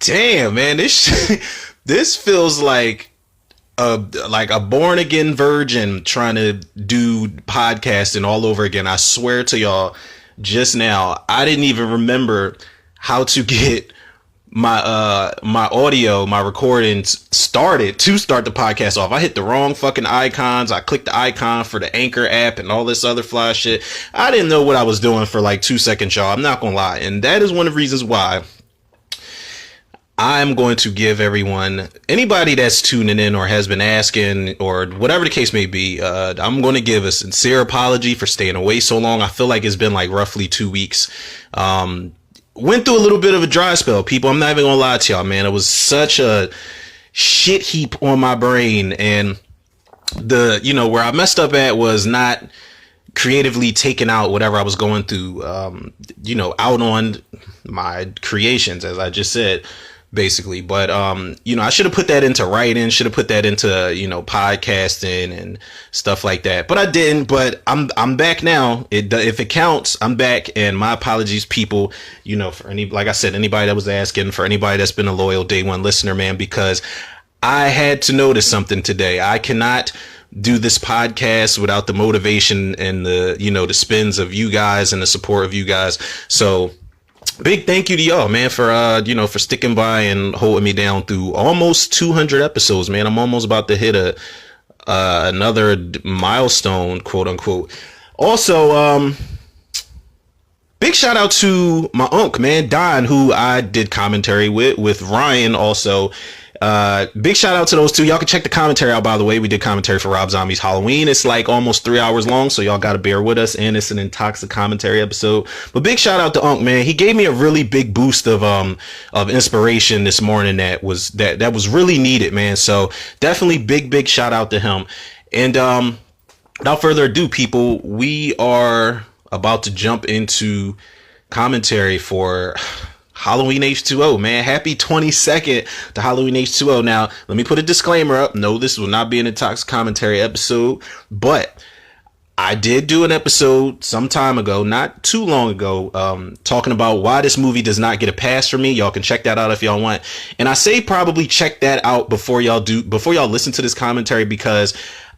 Damn, man, this feels like a born again virgin trying to do podcasting all over again. I swear to y'all, just now I didn't even remember how to get my audio, my recordings started to start the podcast off. I hit the wrong fucking icons. I clicked the icon for the Anchor app and all this other fly shit. I didn't know what I was doing for like 2 seconds, y'all. I'm not gonna lie, and that is one of the reasons why I'm going to give everyone, anybody that's tuning in or has been asking or whatever the case may be, I'm going to give a sincere apology for staying away so long. I feel like it's been like roughly 2 weeks. Went through a little bit of a dry spell, people. I'm not even going to lie to y'all, man. It was such a shit heap on my brain. And where I messed up at was not creatively taking out whatever I was going through, out on my creations, as I just said. Basically, but I should have put that into writing, should have put that into podcasting and stuff like that, but I didn't. But I'm back now. If it counts, I'm back, and my apologies, people, for like I said, anybody that was asking, for anybody that's been a loyal day one listener, man, because I had to notice something today. I cannot do this podcast without the motivation and the spins of you guys and the support of you guys. So big thank you to y'all, man, for sticking by and holding me down through almost 200 episodes, man. I'm almost about to hit another milestone, quote unquote. Also, big shout out to my uncle, man, Don, who I did commentary with Ryan also. Big shout out to those two. Y'all can check the commentary out, by the way. We did commentary for Rob Zombie's Halloween. It's like almost 3 hours long, so y'all gotta bear with us, and it's an intoxic commentary episode. But big shout out to Unc, man. He gave me a really big boost of inspiration this morning that was really needed, man. So definitely big shout out to him. And without further ado, people, we are about to jump into commentary for Halloween H20, man. Happy 22nd to Halloween H20. Now, let me put a disclaimer up. No, this will not be an intoxic commentary episode, but I did do an episode some time ago, not too long ago, talking about why this movie does not get a pass from me. Y'all can check that out if y'all want. And I say probably check that out before y'all listen to this commentary, because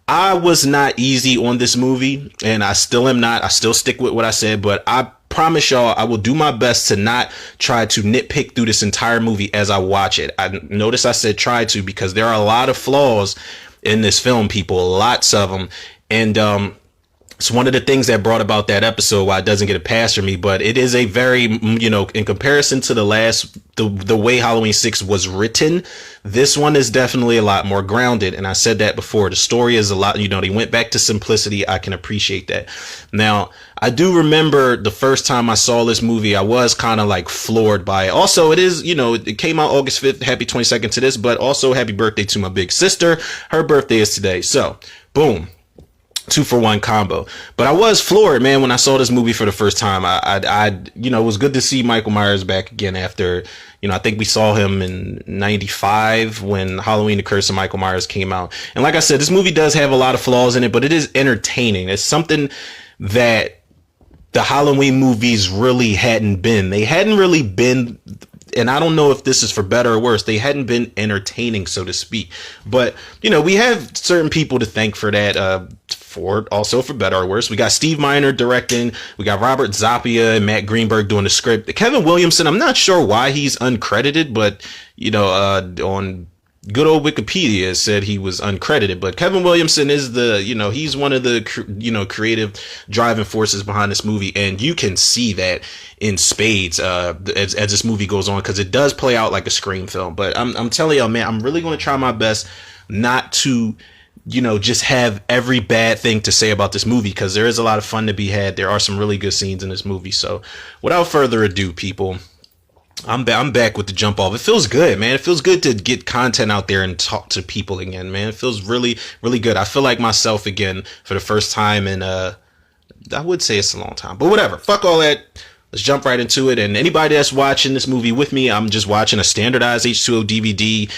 I was not easy on this movie, and I still am not. I still stick with what I said, but I promise y'all I will do my best to not try to nitpick through this entire movie as I watch it. I notice I said try to, because there are a lot of flaws in this film, people, lots of them. And it's one of the things that brought about that episode why it doesn't get a pass from me. But it is a very, in comparison to the way Halloween 6 was written, this one is definitely a lot more grounded. And I said that before. The story is a lot, they went back to simplicity. I can appreciate that. Now, I do remember the first time I saw this movie, I was kind of like floored by it. Also, it is, it came out August 5th. Happy 22nd to this, but also happy birthday to my big sister. Her birthday is today. So, boom. 2-for-1 combo. But I was floored, man, when I saw this movie for the first time. It was good to see Michael Myers back again after, I think we saw him in 95 when Halloween, The Curse of Michael Myers came out. And like I said, this movie does have a lot of flaws in it, but it is entertaining. It's something that the Halloween movies really hadn't been. They hadn't really been, and I don't know if this is for better or worse, they hadn't been entertaining, so to speak. But, we have certain people to thank for that, also for better or worse. We got Steve Miner directing. We got Robert Zappia and Matt Greenberg doing the script. Kevin Williamson, I'm not sure why he's uncredited, but, on good old Wikipedia said he was uncredited, but Kevin Williamson is he's one of the, creative driving forces behind this movie. And you can see that in spades, as this movie goes on, because it does play out like a Scream film. But I'm telling y'all, man, I'm really going to try my best not to, just have every bad thing to say about this movie, because there is a lot of fun to be had. There are some really good scenes in this movie. So without further ado, people, I'm back with the jump off. It feels good, man. It feels good to get content out there and talk to people again, man. It feels really, really good. I feel like myself again for the first time in, I would say it's a long time, but whatever. Fuck all that. Let's jump right into it. And anybody that's watching this movie with me, I'm just watching a standardized H20 DVD.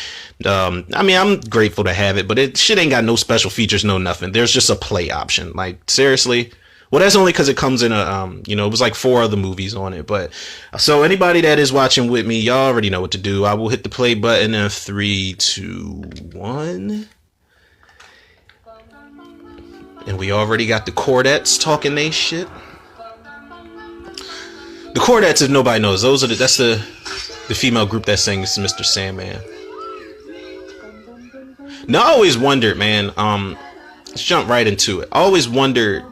I'm grateful to have it, but shit ain't got no special features, no nothing. There's just a play option. Like, seriously, Well, that's only because it comes in a, it was like 4 other movies on it. But so anybody that is watching with me, y'all already know what to do. I will hit the play button in 3, 2, 1. And we already got the Chordettes talking they shit. The Chordettes, if nobody knows, that's the female group that sings Mr. Sandman. Now, I always wondered, man, let's jump right into it. I always wondered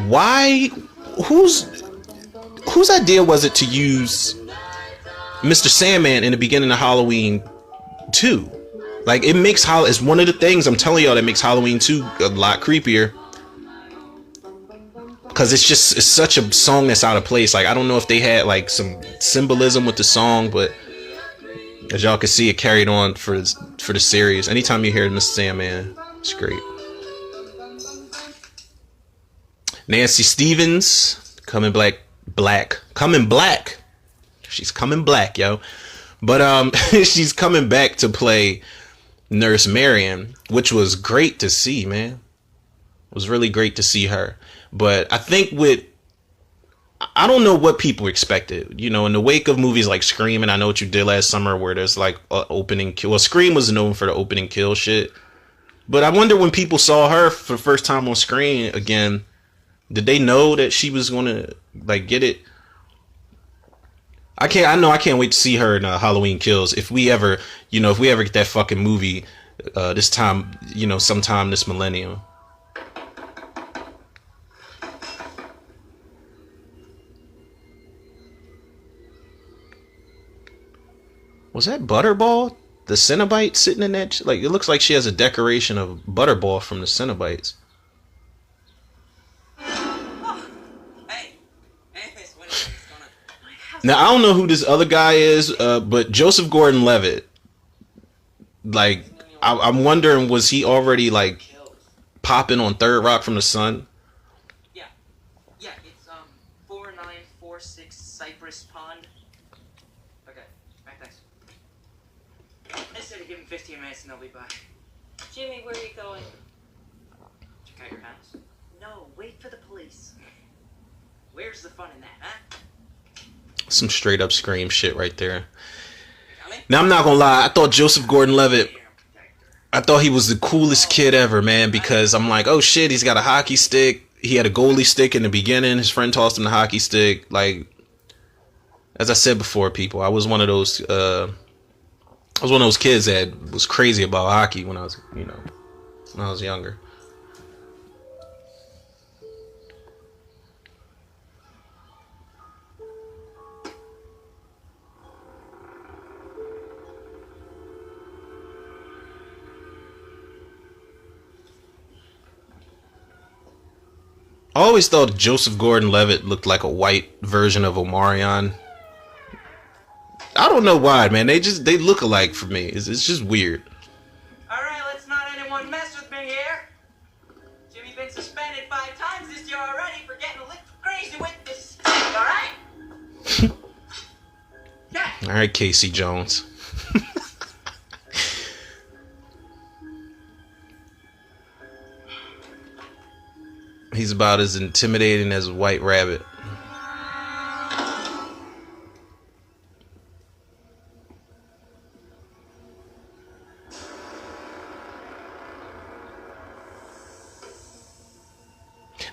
why, whose idea was it to use Mr. Sandman in the beginning of Halloween 2? Like, it makes it's one of the things I'm telling y'all that makes Halloween 2 a lot creepier. Because it's such a song that's out of place. Like, I don't know if they had like some symbolism with the song, but as y'all can see, it carried on for the series. Anytime you hear Mr. Sandman, it's great. Nancy Stevens coming black. She's coming black, yo. But she's coming back to play Nurse Marion, which was great to see, man. It was really great to see her. But I think I don't know what people expected. You know, in the wake of movies like Scream and I Know What You Did Last Summer, where there's like opening kill. Well, Scream was known for the opening kill shit. But I wonder when people saw her for the first time on screen again, did they know that she was going to like get it? I can't wait to see her in Halloween Kills. If we ever get that fucking movie this time, sometime this millennium. Was that Butterball? The Cenobite sitting in that? Like, it looks like she has a decoration of Butterball from the Cenobites. Now, I don't know who this other guy is, but Joseph Gordon-Levitt. Like, I'm wondering, was he already, like, popping on Third Rock from the Sun? Yeah, it's 4946 Cypress Pond. Okay, right, thanks. I said to give him 15 minutes and they'll be back. Jimmy, where are you going? Check out your house. No, wait for the police. Where's the fun in that, huh? Some straight up Scream shit right there. Now, I'm not gonna lie, I thought Joseph Gordon-Levitt, I thought he was the coolest kid ever, man, because I'm like, oh shit, he's got a hockey stick. He had a goalie stick in the beginning. His friend tossed him the hockey stick. Like, as I said before, people, I was one of those kids that was crazy about hockey when I was younger. I always thought Joseph Gordon-Levitt looked like a white version of Omarion. I don't know why, man. They look alike for me. It's just weird. Alright, let's not anyone mess with me here. Jimmy's been suspended 5 times this year already for getting a little crazy with this. Alright? Yeah. Alright, Casey Jones. He's about as intimidating as a white rabbit.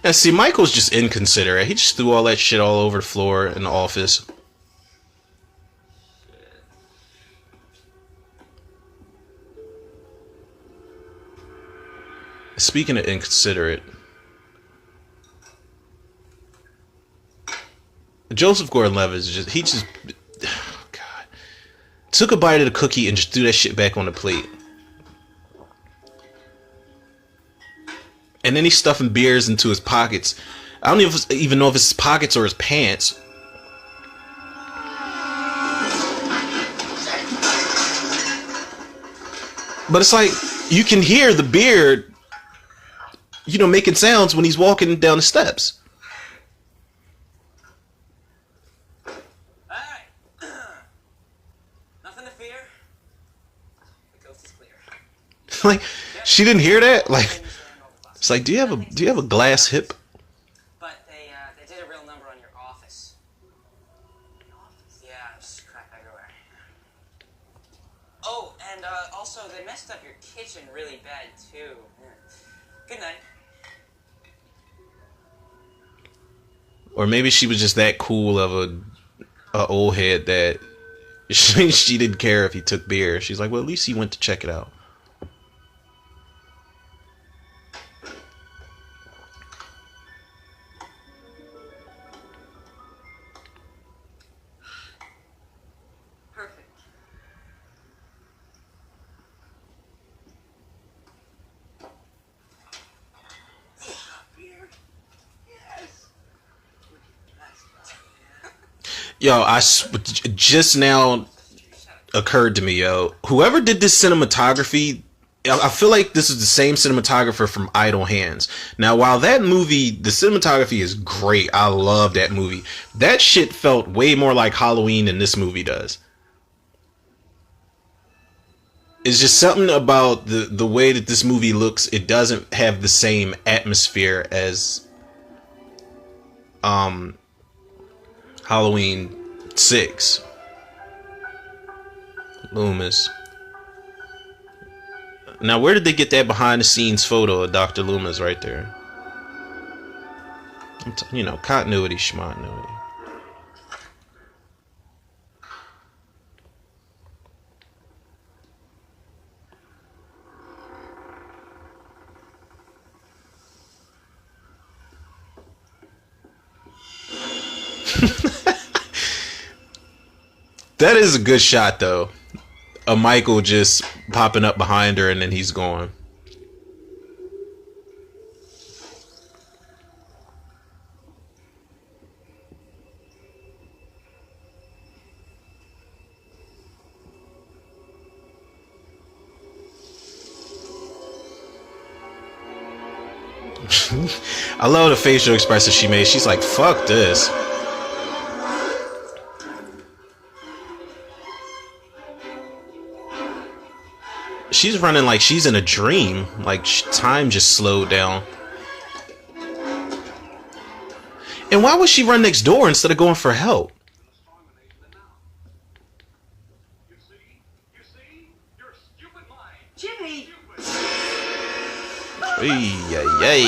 Now, see, Michael's just inconsiderate. He just threw all that shit all over the floor in the office. Speaking of inconsiderate, Joseph Gordon-Levitt is oh God, took a bite of the cookie and just threw that shit back on the plate. And then he's stuffing beers into his pockets. I don't even know if it's his pockets or his pants. But it's like, you can hear the beer, making sounds when he's walking down the steps. Like, she didn't hear that? Like, It's like, do you have a glass hip? But they did a real number on your office. Yeah, there's crap everywhere. Oh, and also they messed up your kitchen really bad too. Good night. Or maybe she was just that cool of a old head that she didn't care if he took beer. She's like, well, at least he went to check it out. Perfect. Yo, just now occurred to me, yo. Whoever did this cinematography, I feel like this is the same cinematographer from Idle Hands. Now, while that movie, the cinematography is great, I love that movie. That shit felt way more like Halloween than this movie does. It's just something about the way that this movie looks. It doesn't have the same atmosphere as Halloween 6. Loomis. Now, where did they get that behind the scenes photo of Dr. Loomis right there? You know, continuity, schmontinuity. That is a good shot, though. A Michael just popping up behind her and then he's gone. I love the facial expression she made. She's like, fuck this. She's running like she's in a dream. Like time just slowed down. And why would she run next door instead of going for help? Jimmy! Yay.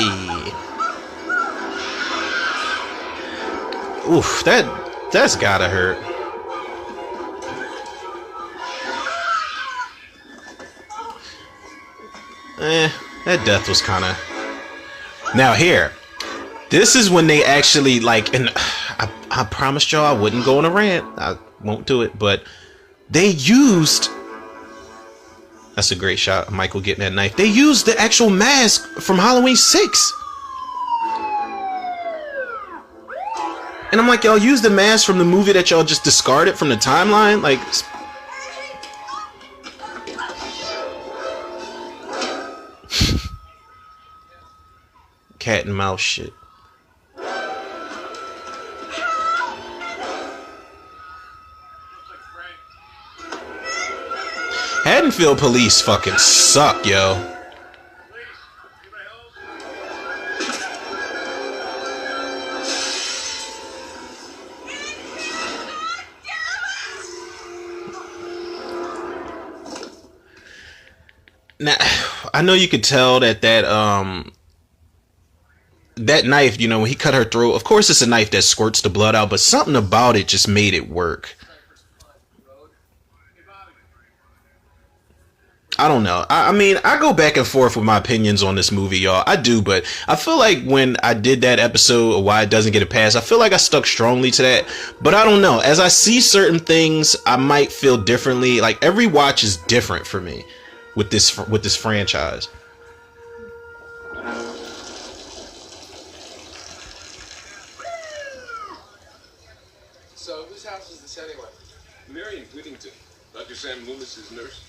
Oof, that's gotta hurt. That death was kind of... Now here, this is when they actually like, and I promised y'all I wouldn't go on a rant. I won't do it, but they used... That's a great shot of Michael getting that knife. They used the actual mask from Halloween 6. And I'm like, y'all use the mask from the movie that y'all just discarded from the timeline? Like... Cat and mouse shit. Haddonfield police fucking suck, yo. Now, I know you could tell that that knife, you know, when he cut her throat, of course it's a knife that squirts the blood out, but something about it just made it work. I don't know. I mean, I go back and forth with my opinions on this movie, y'all. I do, but I feel like when I did that episode of Why It Doesn't Get a Pass, I feel like I stuck strongly to that. But I don't know. As I see certain things, I might feel differently. Like, every watch is different for me with this franchise. So, whose house is this anyway? Marion Whittington, Dr. Sam Loomis's nurse.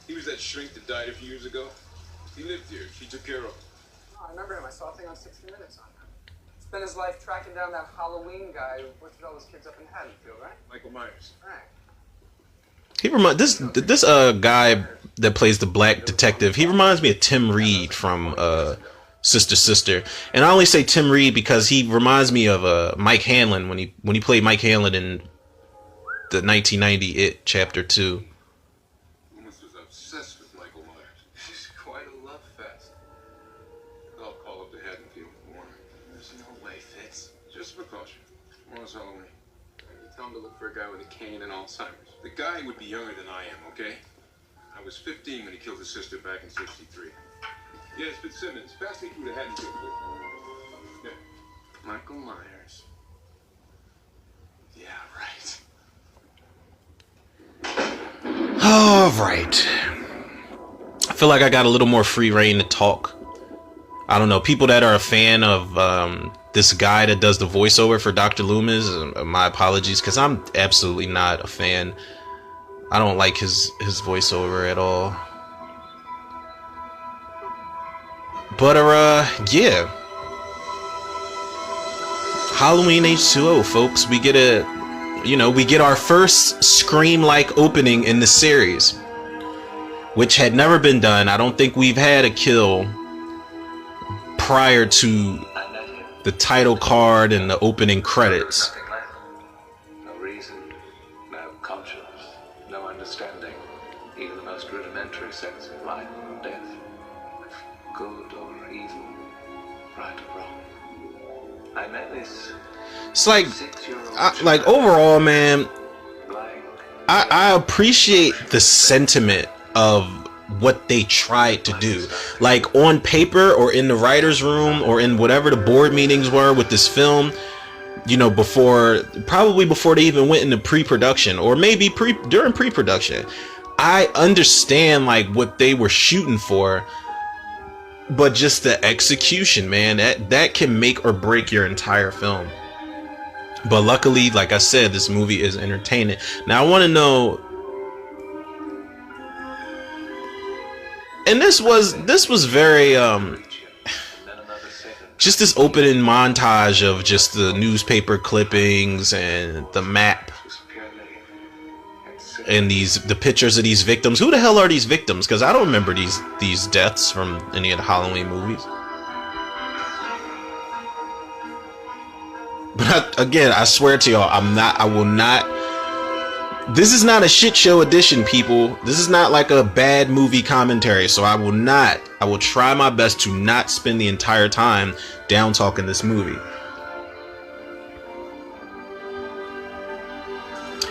He was that shrink that died a few years ago. He lived here. She took care of him. Oh, I remember him. I saw a thing on 60 Minutes on him. Spent his life tracking down that Halloween guy who butchered all those kids up in Haddonfield, right? Michael Myers. Right. He this guy that plays the black detective. He reminds me of Tim Reed from sister. And I only say Tim Reed because he reminds me of Mike Hanlon when he played Mike Hanlon in the 1990 It Chapter 2. Loomis was obsessed with Michael Myers. It's quite a love fest. I'll call up the Haddonfield warrant. There's no way, Fitz. Just precaution. Tomorrow's Halloween. You tell him to look for a guy with a cane and Alzheimer's. The guy would be younger than I am, okay? I was 15 when he killed his sister back in '63. Yes, Fitzsimmons, pass me through the Haddonfield court. Yeah. Michael Myers. Yeah, right. All right. I feel like I got a little more free reign to talk. I don't know. People that are a fan of this guy that does the voiceover for Dr. Loomis, my apologies, because I'm absolutely not a fan. I don't like his voiceover at all. But yeah. Halloween H20, folks. We get our first Scream-like opening in the series, which had never been done. I don't think we've had a kill prior to the title card and the opening credits. Nothing left. No reason, no conscience, no understanding, even the most rudimentary sense of life and death. Good or evil, right or wrong. I met this It's like, 6-year-old overall, man, blank. I appreciate the sentiment of what they tried to do. Like, on paper or in the writer's room or in whatever the board meetings were with this film, probably before they even went into pre-production, or maybe during pre-production, I understand like what they were shooting for, but just the execution, man, that can make or break your entire film. But luckily, like I said, this movie is entertaining. Now I want to know, and this was very just this opening montage of just the newspaper clippings and the map and the pictures of these victims. Who the hell are these victims? Because I don't remember these deaths from any of the Halloween movies. But again, I swear to y'all, I will not. This is not a shit show edition, people. This is not like a bad movie commentary. So I will try my best to not spend the entire time down talking this movie.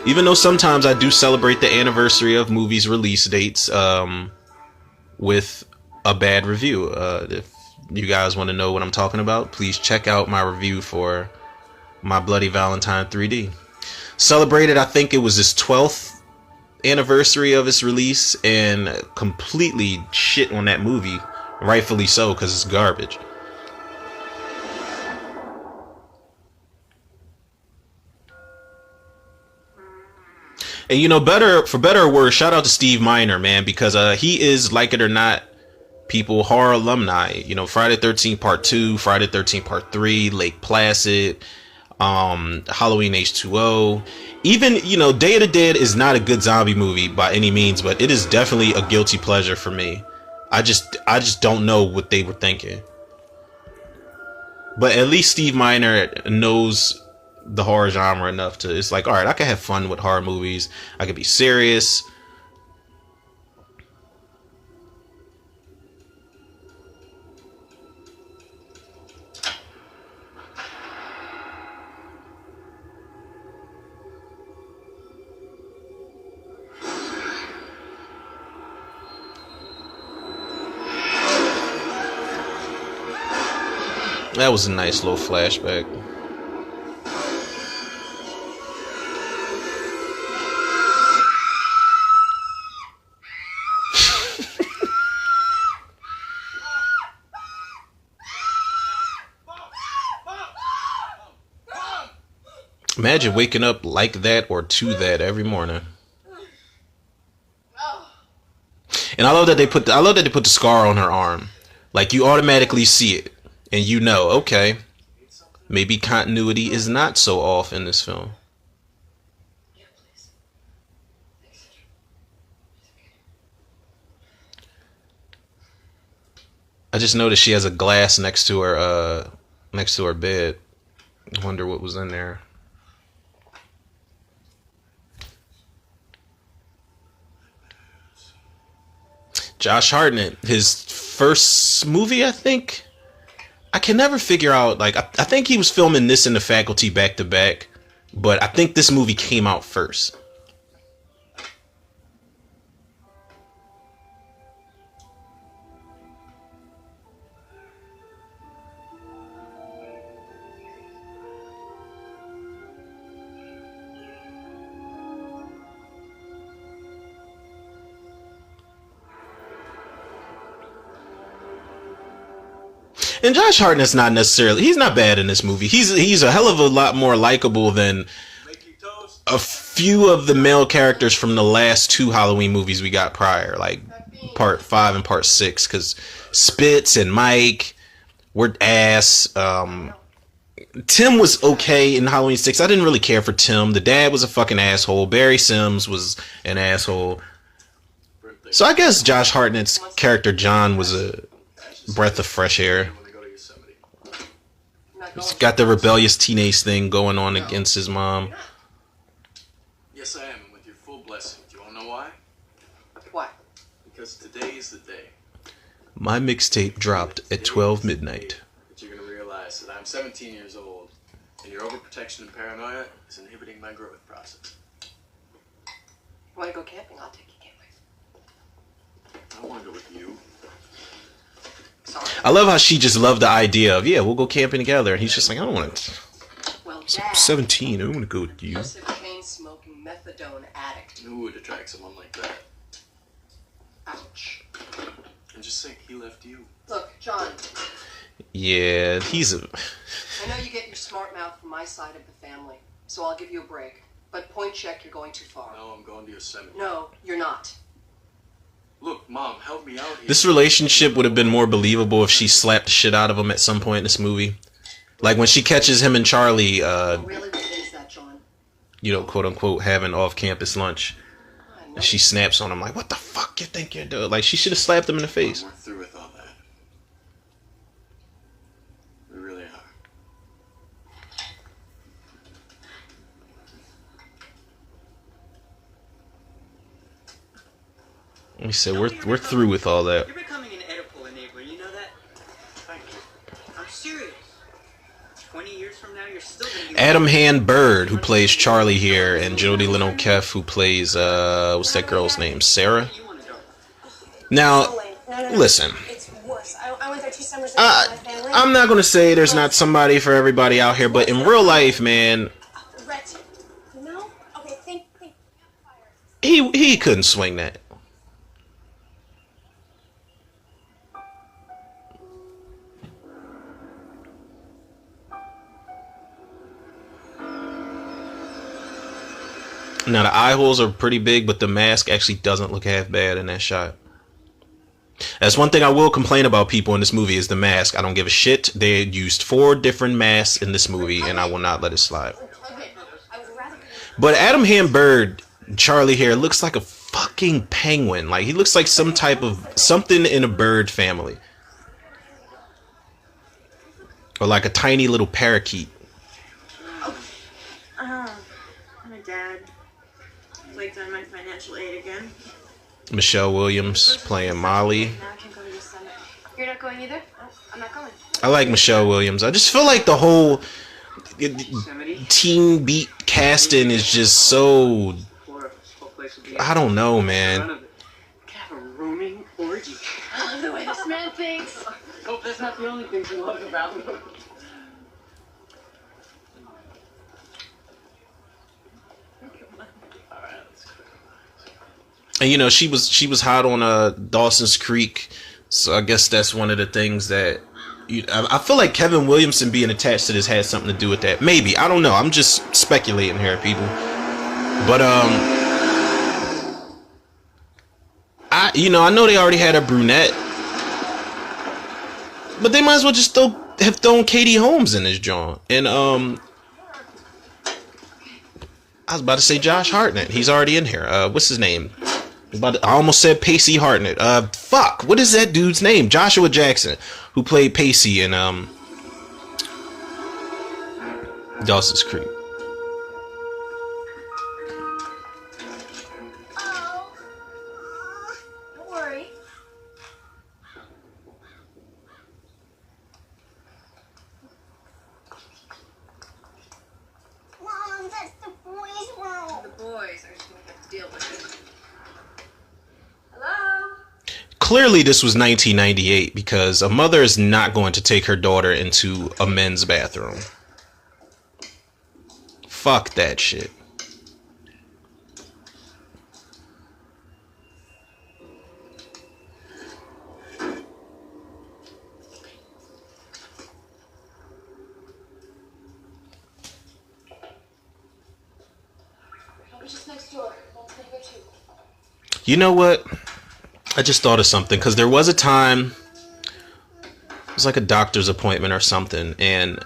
Even though sometimes I do celebrate the anniversary of movies' release dates with a bad review. If you guys want to know what I'm talking about, please check out my review for My Bloody Valentine 3D. Celebrated, I think it was his 12th anniversary of its release, and completely shit on that movie. Rightfully so, because it's garbage. And for better or worse, shout out to Steve Miner, man, because he is, like it or not, people, horror alumni. Friday the 13th Part 2, Friday the 13th Part 3, Lake Placid, Halloween H20. Even, Day of the Dead is not a good zombie movie by any means, but it is definitely a guilty pleasure for me. I just don't know what they were thinking. But at least Steve Miner knows the horror genre enough to, it's like, all right, I can have fun with horror movies. I can be serious. That was a nice little flashback. Imagine waking up like that or to that every morning. And I love that they put the scar on her arm. Like, you automatically see it. And okay, maybe continuity is not so off in this film. Yeah, please. Thanks. I just noticed she has a glass next to her bed. I wonder what was in there. Josh Hartnett, his first movie, I think. I can never figure out, like, I think he was filming this and The Faculty back to back, but I think this movie came out first. And Josh Hartnett's not necessarily, he's not bad in this movie. He's a hell of a lot more likable than a few of the male characters from the last two Halloween movies we got prior, like part 5 and part 6, because Spitz and Mike were ass. Tim was okay in Halloween 6. I didn't really care for Tim. The dad was a fucking asshole. Barry Sims was an asshole. So I guess Josh Hartnett's character John was a breath of fresh air. He's got the rebellious teenage thing going on against his mom. Yes, I am, with your full blessing. Do you want to know why? Why? Because today is the day My mixtape dropped at 12 midnight. that you're going to realize that I'm 17 years old, and your overprotection and paranoia is inhibiting my growth process. Want to go camping? I'll take you camping. I want to go with you. Sorry. I love how she just loved the idea of, yeah, we'll go camping together. And he's just like, I don't want to. Well, I'm Dad. 17. I don't want to go with you. Just a chain-smoking methadone addict. Who would attract someone like that? Ouch. And just think, he left you. Look, John, Yeah, he's a. I know you get your smart mouth from my side of the family, so I'll give you a break. But point check, you're going too far. No, I'm going to Yosemite. No, you're not. Look, Mom, help me out here. This relationship would have been more believable if she slapped the shit out of him at some point in this movie. Like when she catches him and Charlie, Really, what is that, John? you know, quote unquote, having off-campus lunch. I know. And she snaps on him like, what the fuck you think you're doing? Like, she should have slapped him in the face. We're through with all that. We really are. We said we're through with all that. You're becoming an Oedipal enabler, you know that? Thank you. I'm serious. 20 years from now, you're still gonna be... Adam Han Bird, who plays Charlie here, and Jodie Lynn O'Keefe, who plays, what's that girl's name? Sarah? You wanna go. Now, listen. It's worse. I went there 2 summers ago with my family. I'm not gonna say there's not somebody for everybody out here, but in real life, man, Wretched. No? Okay, think. he couldn't swing that. Now the eye holes are pretty big, but the mask actually doesn't look half bad in that shot. That's one thing I will complain about people in this movie is the mask. I don't give a shit. They used 4 different masks in this movie, and I will not let it slide. Okay, I was rather... But Adam Han Bird, Charlie here, looks like a fucking penguin. Like, he looks like some type of something in a bird family. Or like a tiny little parakeet. My dad flaked on my financial aid again. Michelle Williams playing Molly. Now I can go to Yosemite. You're not going either? Oh, I'm not going. I like Michelle Williams. I just feel like the whole Teen Beat casting is just so... I don't know, man. Can have a rooming orgy. I love the way this man thinks. Hope that's not the only thing she loves about me. And you know, she was hot on Dawson's Creek, so I guess that's one of the things that I feel like Kevin Williamson being attached to this had something to do with that. Maybe, I don't know. I'm just speculating here, people. But I know they already had a brunette, but they might as well just have thrown Katie Holmes in this joint. And I was about to say Josh Hartnett. He's already in here. What's his name? But I almost said Pacey Hartnett. Fuck. What is that dude's name? Joshua Jackson, who played Pacey in Dawson's Creek. Oh. Don't worry. Mom, that's the boys' room. The boys are just gonna have to deal with it. Hello? Clearly, this was 1998 because a mother is not going to take her daughter into a men's bathroom. Fuck that shit. I was just next door. Mom's gonna go too. You know what? I just thought of something because there was a time it was like a doctor's appointment or something, and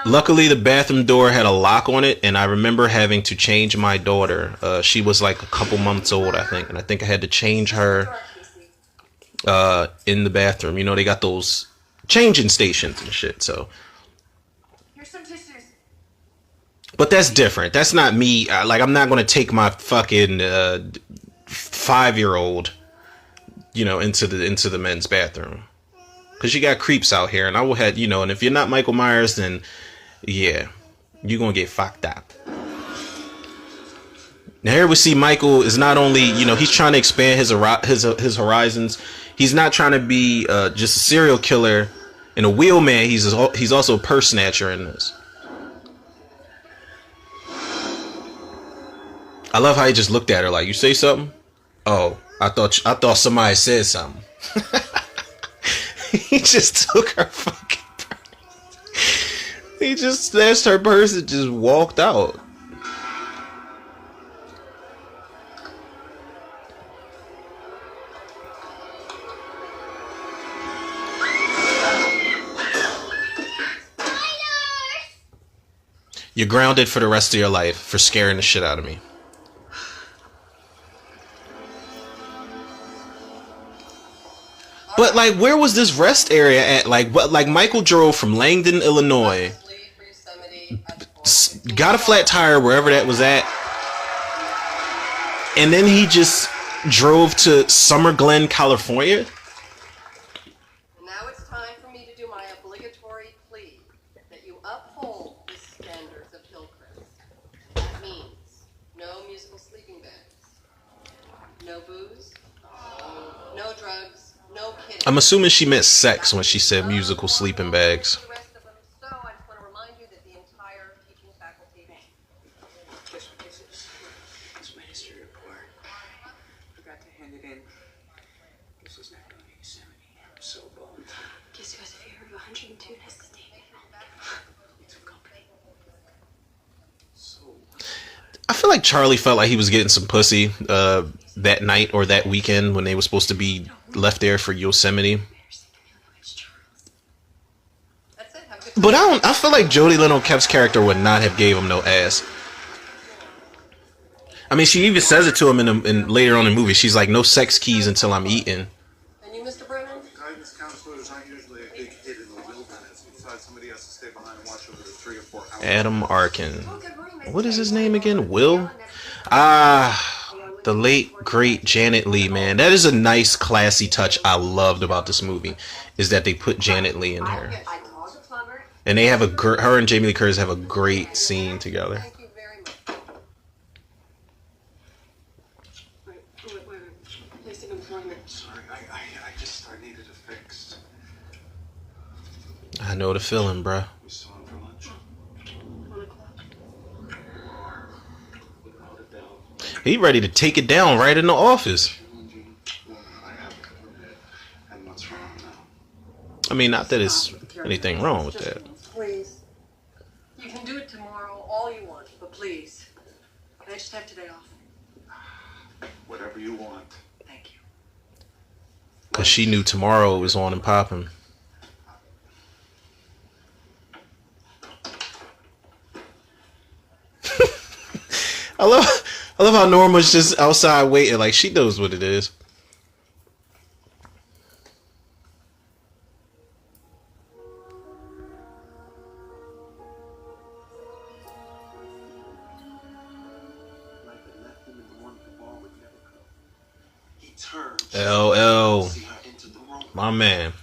luckily the bathroom door had a lock on it, and I remember having to change my daughter. She was like a couple months old, I think, and I think I had to change her in the bathroom. You know, they got those changing stations and shit, so. Here's some tissues. But that's different. That's not me. Like, I'm not going to take my fucking 5-year-old, you know, into the men's bathroom. Because you got creeps out here, and I will have, you know, and if you're not Michael Myers, then yeah, you're going to get fucked up. Now here we see Michael is not only, you know, he's trying to expand his horizons. He's not trying to be just a serial killer and a wheelman. He's also a purse snatcher in this. I love how he just looked at her like, you say something? Oh, I thought somebody said something. He just took her fucking purse. He just snatched her purse and just walked out. You're grounded for the rest of your life for scaring the shit out of me. But like, where was this rest area at? Like, what? Like, Michael drove from Langdon, Illinois, got a flat tire wherever that was at, and then he just drove to Summer Glen, California. Now it's time for me to do my obligatory plea that you uphold the standards of Hillcrest. That means no musical sleeping bags, no booze, no drugs. No kidding. I'm assuming she meant sex when she said musical sleeping bags. The rest of them. So I just want to remind you that the entire teaching faculty. It's my history report. Forgot to hand it in. This is 1970. I'm so bummed. Guess who has a fever of 102 and has to take it? Need some company. So. I feel like Charlie felt like he was getting some pussy that night or that weekend when they were supposed to be left there for Yosemite. But I feel like Jodie Leno-Kev's character would not have gave him no ass. I mean, she even says it to him in later on in the movie. She's like, no sex keys until I'm eating. And you, Mr. Brennan? Guidance counselors aren't usually a big hit in the wilderness. Besides, somebody has to stay behind and watch over the 3 or 4 hours. Adam Arkin. What is his name again? Will? The late, great Janet Leigh, man. That is a nice, classy touch I loved about this movie, is that they put Janet Leigh in here. And they have her and Jamie Lee Curtis have a great scene together. Thank you very much. Wait. Place of employment. Sorry, I needed it fixed. I know the feeling, bruh. We saw him for lunch. 1 o'clock. Without a doubt. He ready to take it down right in the office. Challenging woman I haven't committed. And what's wrong now? I mean, not that it's anything wrong with that. Please. You can do it tomorrow, all you want, but please. Can I just have today off? Whatever you want. Thank you. Because she knew tomorrow was on and popping. I I love how Norma's just outside waiting, like she knows what it is. LL, my man.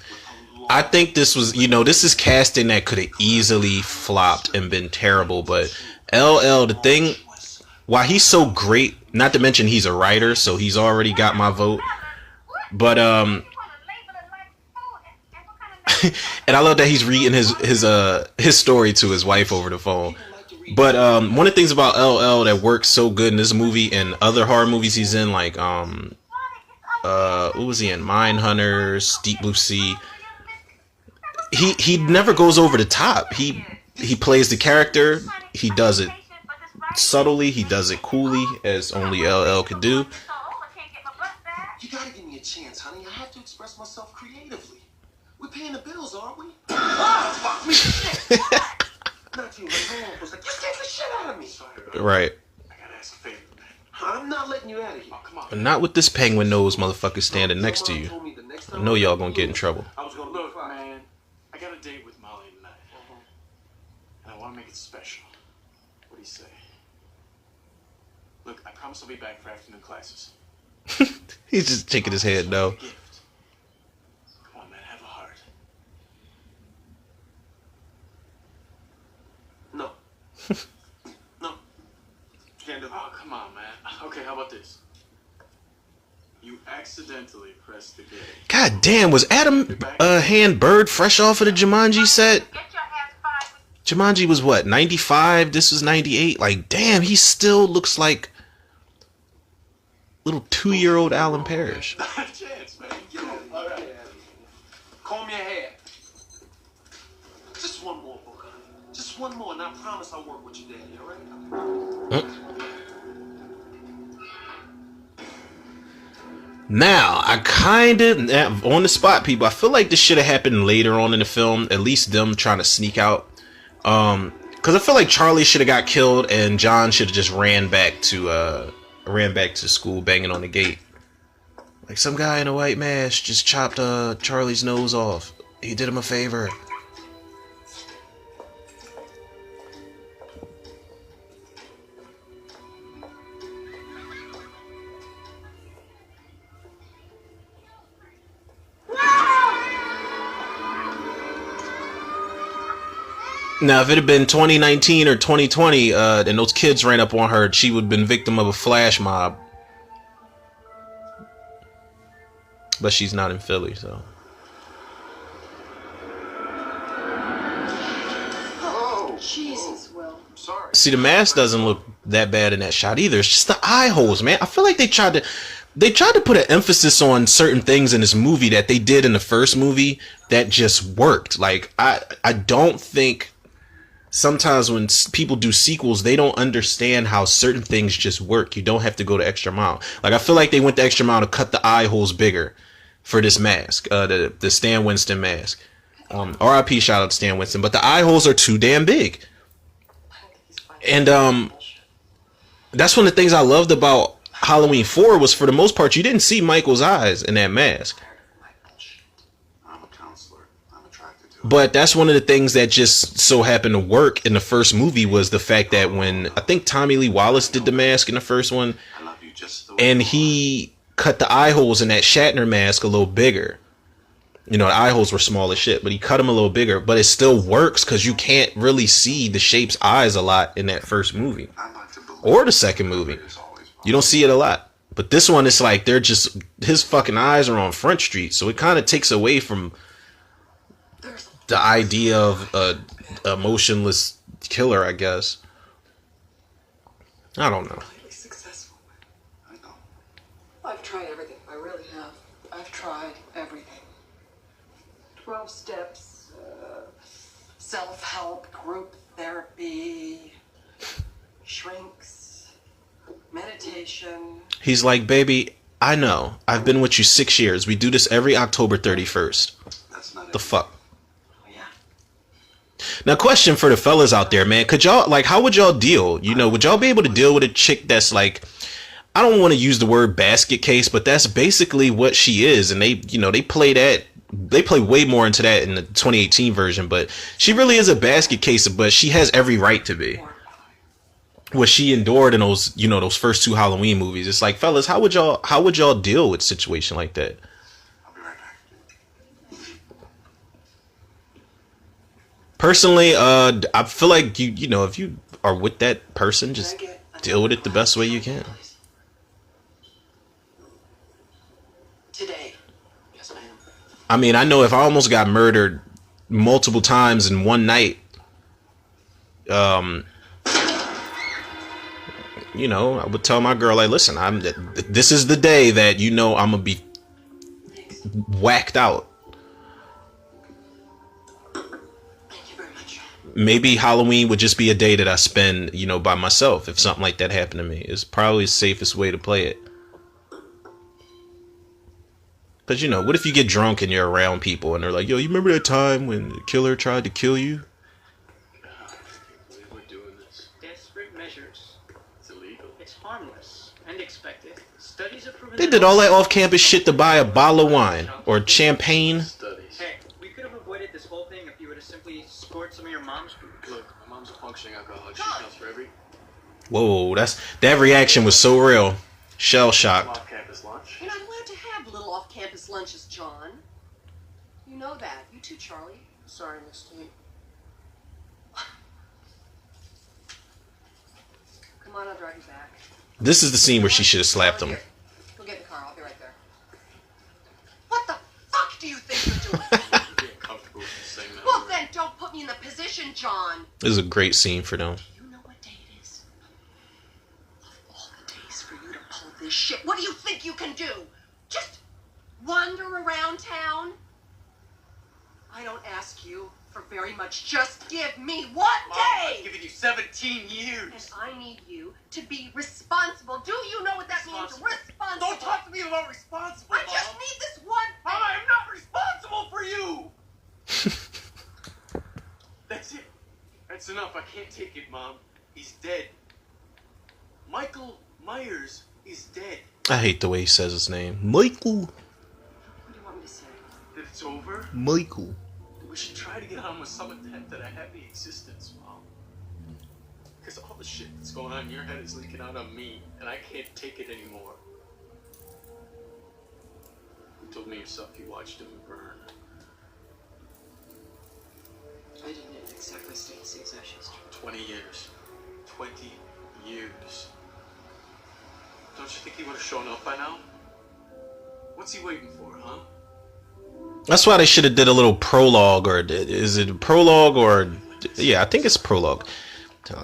I think this was, this is casting that could have easily flopped and been terrible, but LL, the thing, why he's so great, not to mention he's a writer, so he's already got my vote. But and I love that he's reading his story to his wife over the phone. But one of the things about LL that works so good in this movie and other horror movies he's in, like what was he in? Mindhunters, Deep Blue Sea. He never goes over the top. He plays the character. He does it subtly. He does it coolly, as only LL could do. You gotta give me a chance, honey. I have to express myself creatively. We're paying the bills, aren't we? Ah, fuck me. Shit. Not you. Like, was like, you scared the shit out of me. Right. I gotta ask a favor. I'm not letting you out of here. Oh, come on. But not with this penguin nose motherfucker standing next to you. I know y'all gonna get in trouble. I was gonna Look, man, I got a date with Molly tonight. And I want to make it special. What do you say? Look, I promise I'll be back for afternoon classes. He's just shaking his head no. Come on, man, have a heart. No. No. Can't do it. Oh, come on, man. Okay, how about this? You accidentally pressed the gate. God damn, was Adam Hand Bird fresh off of the Jumanji set? Jumanji was what, 95? This was 98. Like, damn, he still looks like little 2-year-old Alan Parrish. Chance, man. All right. Comb your hair. Just one more, Booker. Just one more, and I promise I'll work with you, Daddy, all right? Now, I kind of, on the spot, people, I feel like this should have happened later on in the film, at least them trying to sneak out. Because I feel like Charlie should have got killed and John should have just ran back to school banging on the gate. Like, some guy in a white mask just chopped Charlie's nose off. He did him a favor. Now, if it had been 2019 or 2020, and those kids ran up on her, she would have been victim of a flash mob. But she's not in Philly, so. Oh, Jesus, Will. Sorry. See, the mask doesn't look that bad in that shot either. It's just the eye holes, man. I feel like they tried to put an emphasis on certain things in this movie that they did in the first movie that just worked. Like, I don't think sometimes when people do sequels, they don't understand how certain things just work. You don't have to go the extra mile. Like, I feel like they went the extra mile to cut the eye holes bigger for this mask, the Stan Winston mask. R.I.P. shout out to Stan Winston, but the eye holes are too damn big. And that's one of the things I loved about Halloween 4 was, for the most part, you didn't see Michael's eyes in that mask. I'm a counselor. I'm attracted to it. But that's one of the things that just so happened to work in the first movie, was the fact that when, I think Tommy Lee Wallace did the mask in the first one, I love you just the way and you are. he cut the eye holes in that Shatner mask a little bigger. You know, the eye holes were small as shit, but he cut them a little bigger. But it still works because you can't really see the shape's eyes a lot in that first movie. I'd like to believe Or the second movie. it's always You don't see it a lot. But this one, it's like they're just, his fucking eyes are on Front Street. So it kind of takes away from the idea of a motionless killer, I guess. I don't know. Successful. I know. I've tried everything. I really have. I've tried everything. 12 steps, self-help, group therapy, shrinks, meditation. He's like, baby, I know. I've been with you 6 years. We do this every October 31st. That's not The it. fuck? Oh, yeah. Now, question for the fellas out there, man. Could y'all, like, how would y'all deal? You know, would y'all be able to deal with a chick that's like, I don't want to use the word basket case, but that's basically what she is. And they, you know, they play way more into that in the 2018 version, but she really is a basket case, but she has every right to be. What she endured in those, you know, those first 2 Halloween movies. It's like, fellas, how would y'all deal with a situation like that? Personally, I feel like you know, if you are with that person, just deal with it the best way you can. Today. Yes, ma'am. I mean, I know if I almost got murdered multiple times in one night, you know, I would tell my girl, like, listen, this is the day that, you know, I'm gonna be whacked out. Maybe Halloween would just be a day that I spend, you know, by myself. If something like that happened to me, it's probably the safest way to play it. Because, you know, what if you get drunk and you're around people and they're like, yo, you remember that time when the killer tried to kill you? We're doing this. Desperate measures. It's illegal. It's harmless and expected. Studies have proven They did all that off-campus shit to buy a bottle of wine or champagne. Studies. Hey, we could have avoided this whole thing if you would have simply scored some of your mom's food. Look, my mom's a functioning alcoholic. She counts for every Whoa, that reaction was so real. Shell shocked. off-campus lunch. You're not allowed to have little off-campus lunches, John. You know that. You too, Charlie. Sorry, Miss T. Come on, I'll drive you back. This is the scene where she should have slapped him. Here. Go get in the car. I'll be right there. What the fuck do you think you're doing? Being comfortable with the same Well, then don't put me in the position, John. This is a great scene for them. You know what day it is? Of all the days for you to pull this shit, what do you think you can do? Just wander around town? I don't ask you for very much. Just give me one day! I've given you 17 years. And I need you to be responsible. Do you know what that means? Responsible. Don't talk to me about responsible, I just Mom. need this one thing. I am not responsible for you. That's it. That's enough. I can't take it, Mom. He's dead. Michael Myers is dead. I hate the way he says his name. Michael. What do you want me to say? That it's over. Michael. We should try to get on with some attempt at a happy existence, Mom. Because all the shit that's going on in your head is leaking out on me, and I can't take it anymore. You told me yourself you watched him burn. I didn't exactly state his ashes. 20 years. 20 years. Don't you think he would have shown up by now? What's he waiting for, huh? That's why they should have did a little prologue, or is it a prologue, or yeah, I think it's a prologue.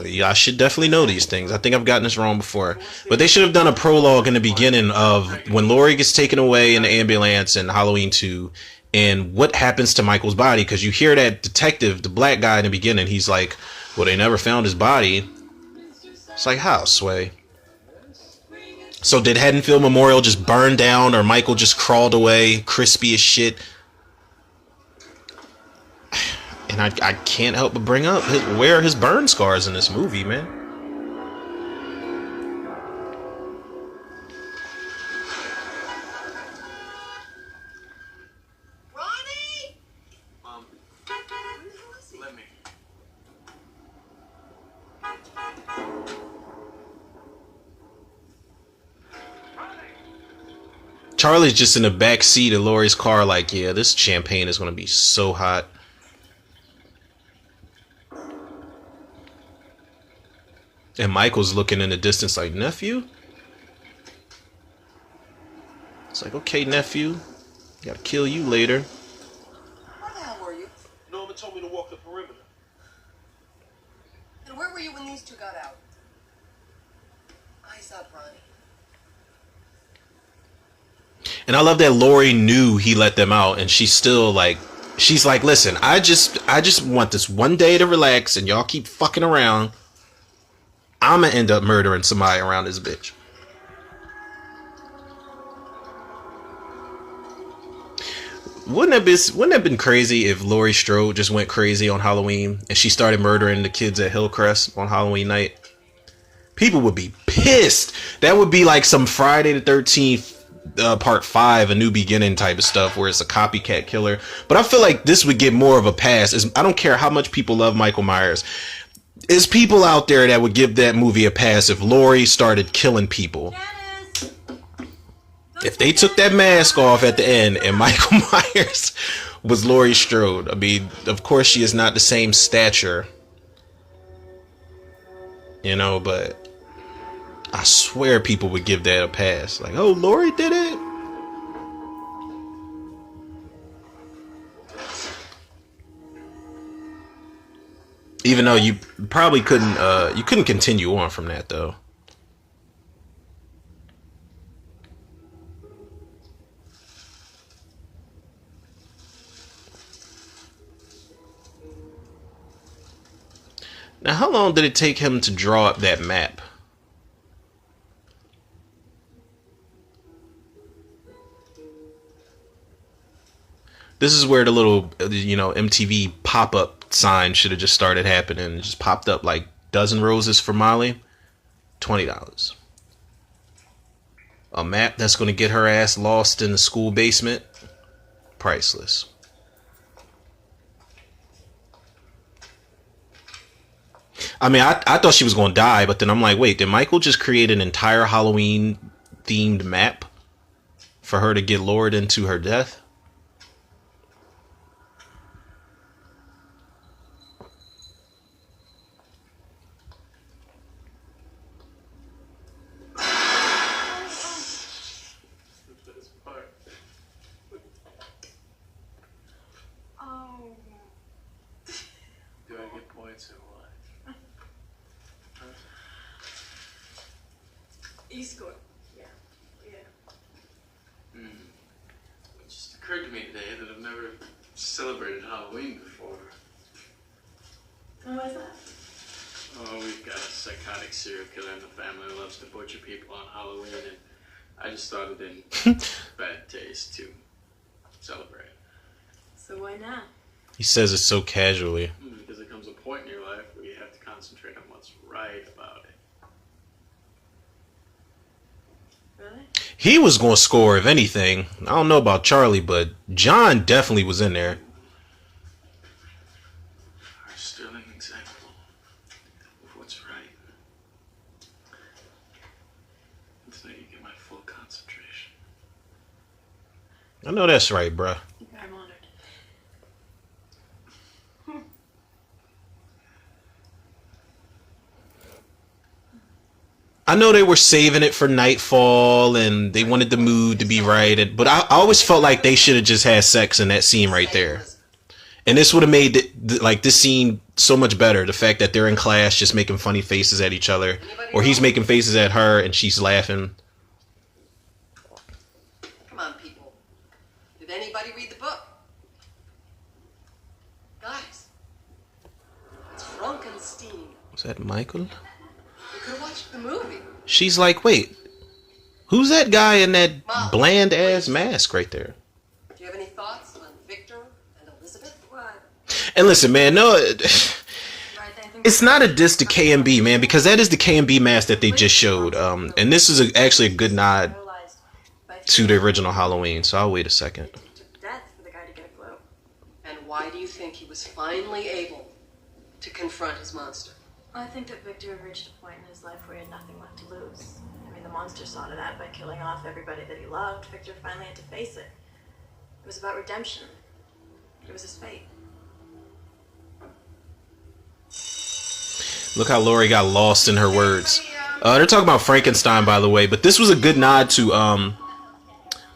Yeah, I should definitely know these things. I think I've gotten this wrong before, but they should have done a prologue in the beginning of when Laurie gets taken away in the ambulance in Halloween 2, and what happens to Michael's body. Because you hear that detective, the black guy in the beginning, he's like, well, they never found his body. It's like, how, Sway? So did Haddonfield Memorial just burn down, or Michael just crawled away, crispy as shit? And I can't help but bring up where are his burn scars in this movie, man. Ronnie! Mom, let me. Charlie's just in the back seat of Laurie's car like, yeah, this champagne is going to be so hot. And Michael's looking in the distance like, nephew? It's like, okay, nephew. Gotta kill you later. Where the hell were you? Norman told me to walk the perimeter. And where were you when these two got out? Eyes up, Ronnie. And I love that Laurie knew he let them out, and she's still like, she's like, listen, I just want this one day to relax, and y'all keep fucking around. I'm gonna end up murdering somebody around this bitch. Wouldn't that have been crazy if Laurie Strode just went crazy on Halloween and she started murdering the kids at Hillcrest on Halloween night? People would be pissed. That would be like some Friday the 13th part 5, A New Beginning type of stuff where it's a copycat killer. But I feel like this would get more of a pass. I don't care how much people love Michael Myers. There's people out there that would give that movie a pass if Laurie started killing people. If they took that mask off at the end and Michael Myers was Laurie Strode, I mean, of course she is not the same stature, you know, but I swear people would give that a pass. Like, oh, Laurie did it? Even though you probably couldn't continue on from that though. Now, how long did it take him to draw up that map? This is where the little, MTV pop-up sign should have just started happening. It just popped up like dozen roses for Molly. $20. A map that's going to get her ass lost in the school basement. Priceless. I mean, I thought she was going to die, but then I'm like, wait, did Michael just create an entire Halloween-themed map for her to get lured into her death? Do I get points or what? You scored. Yeah. It just occurred to me today that I've never celebrated Halloween before. Oh, why is that? Oh, we've got a psychotic serial killer in the family who loves to butcher people on Halloween, and I just thought it in bad taste to celebrate. So why not? He says it so casually. Because there comes a point in your life where you have to concentrate on what's right about it. Really? He was going to score, if anything. I don't know about Charlie, but John definitely was in there. Our sterling example of what's right. Until you get my full concentration. I know that's right, bruh. I'm honored. I know they were saving it for nightfall and they wanted the mood to be right, but I always felt like they should have just had sex in that scene right there. And this would have made this scene so much better. The fact that they're in class just making funny faces at each other, or he's making faces at her and she's laughing. Come on, people. Did anybody read the book? Guys, it's Frankenstein. Was that Michael? You could have watched the movie. She's like, wait, who's that guy in that bland ass mask right there? Do you have any thoughts on Victor and Elizabeth? What? And listen, man, no, it's not a diss to KMB, man, because that is the KMB mask that they just showed. And this is actually a good nod to the original Halloween. So I'll wait a second. Death for the guy to get a glow. And why do you think he was finally able to confront his monster? I think that Victor had reached a point in his life where he had nothing left to lose. I mean, the monster saw to that by killing off everybody that he loved. Victor finally had to face it. It was about redemption. It was his fate. Look how Laurie got lost in her words. They're talking about Frankenstein, by the way, but this was a good nod to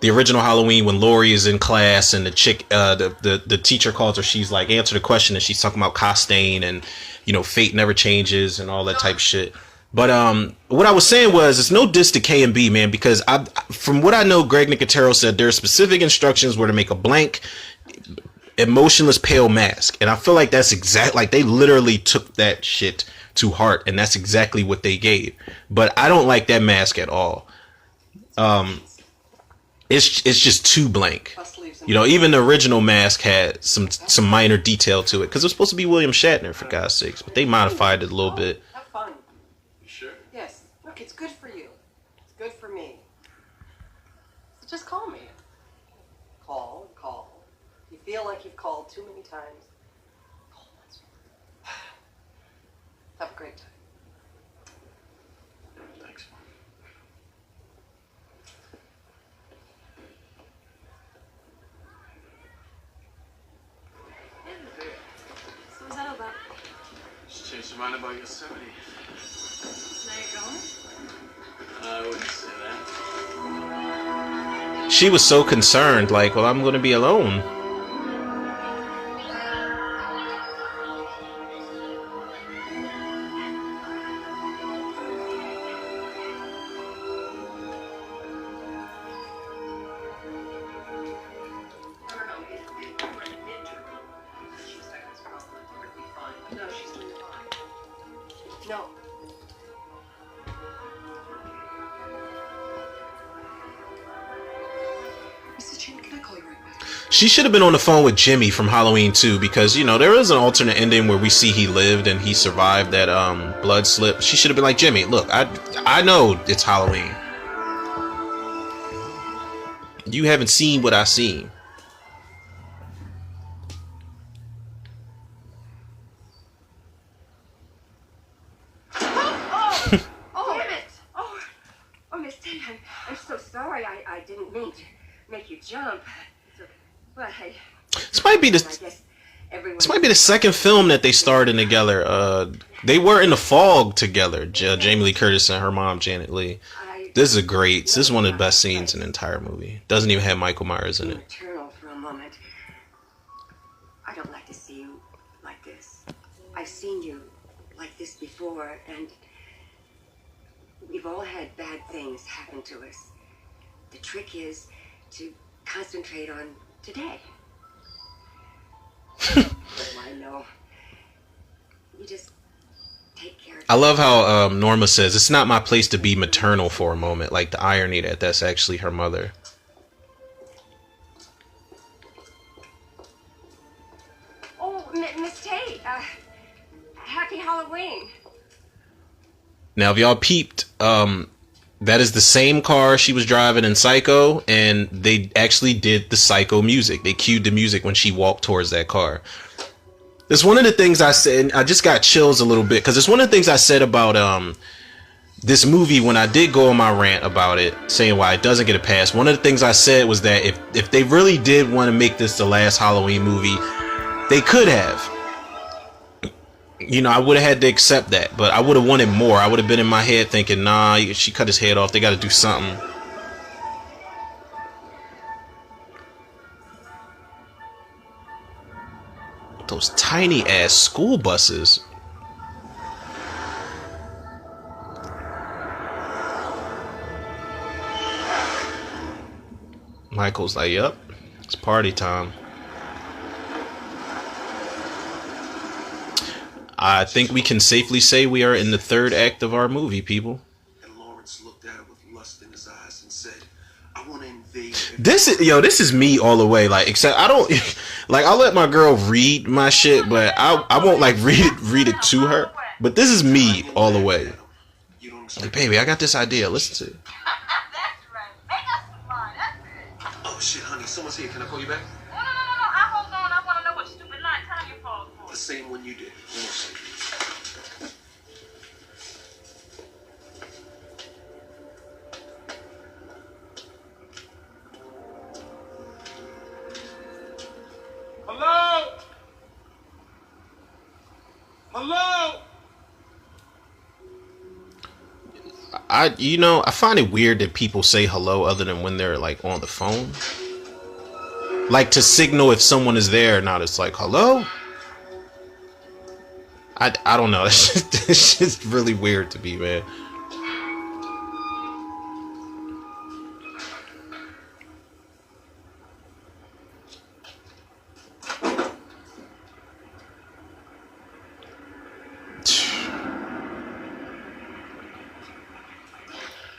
the original Halloween when Laurie is in class and the chick, the teacher calls her. She's like, answer the question, and she's talking about Costain and, you know, fate never changes and all that type of shit. But what I was saying was, it's no diss to KMB, man, because from what I know, Greg Nicotero said there are specific instructions where to make a blank, emotionless, pale mask. And I feel like that's like they literally took that shit to heart, and that's exactly what they gave. But I don't like that mask at all. It's just too blank. You know, even the original mask had some minor detail to it because it was supposed to be William Shatner, for God's sakes, but they modified it a little bit. Have fun. You sure? Yes. Look, it's good for you. It's good for me. So just call me. Call and call. If you feel like you've called too many times, call once more. Have a great time. Thanks. So what's that all about? Just changed your mind about Yosemite. So now you're going? I wouldn't say that. She was so concerned, like, well, I'm going to be alone. No, she's doing fine. No. Mrs. Chin, can I call you right back? She should have been on the phone with Jimmy from Halloween 2 because, you know, there is an alternate ending where we see he lived and he survived that blood slip. She should have been like, Jimmy, look, I know it's Halloween. You haven't seen what I've seen. Oh, damn it! Oh, Miss Tay, I'm so sorry. I didn't mean to make you jump. But hey, This might be I the guess everyone. this might be the second film that they starred in together. They were in The Fog together. Jamie Lee Curtis and her mom Janet Leigh. This is this is one of the best scenes in the entire movie. Doesn't even have Michael Myers in it. Eternal for a moment. I don't like to see you like this. I've seen you like this before, and we've all had bad things happen to us. The trick is to concentrate on today. Oh, I know. You just take care of I love how Norma says it's not my place to be maternal for a moment. Like the irony that that's actually her mother. Oh, Miss Tate, happy Halloween. Now, if y'all peeped, that is the same car she was driving in Psycho, and they actually did the Psycho music. They cued the music when she walked towards that car. It's one of the things I said, and I just got chills a little bit, because it's one of the things I said about this movie when I did go on my rant about it, saying why it doesn't get a pass. One of the things I said was that if they really did want to make this the last Halloween movie, they could have. You know, I would have had to accept that, but I would have wanted more. I would have been in my head thinking, nah, she cut his head off. They got to do something. Those tiny ass school buses. Michael's like, yep, it's party time. I think we can safely say we are in the third act of our movie, people. And Lawrence looked at her with lust in his eyes and said, I want to invade. This is me all the way. Like, except I don't like. I'll let my girl read my shit, but I won't like read it to her. But this is me all the way. Like, baby, I got this idea. Listen to it. Oh shit, honey, someone's here. Can I call you back? No, I hold on. I want to know what stupid line time you called for. The same one you did. One more second. Hello? Hello? I find it weird that people say hello other than when they're like on the phone. Like to signal if someone is there or not. It's like, hello? I don't know. It's just really weird to me, man.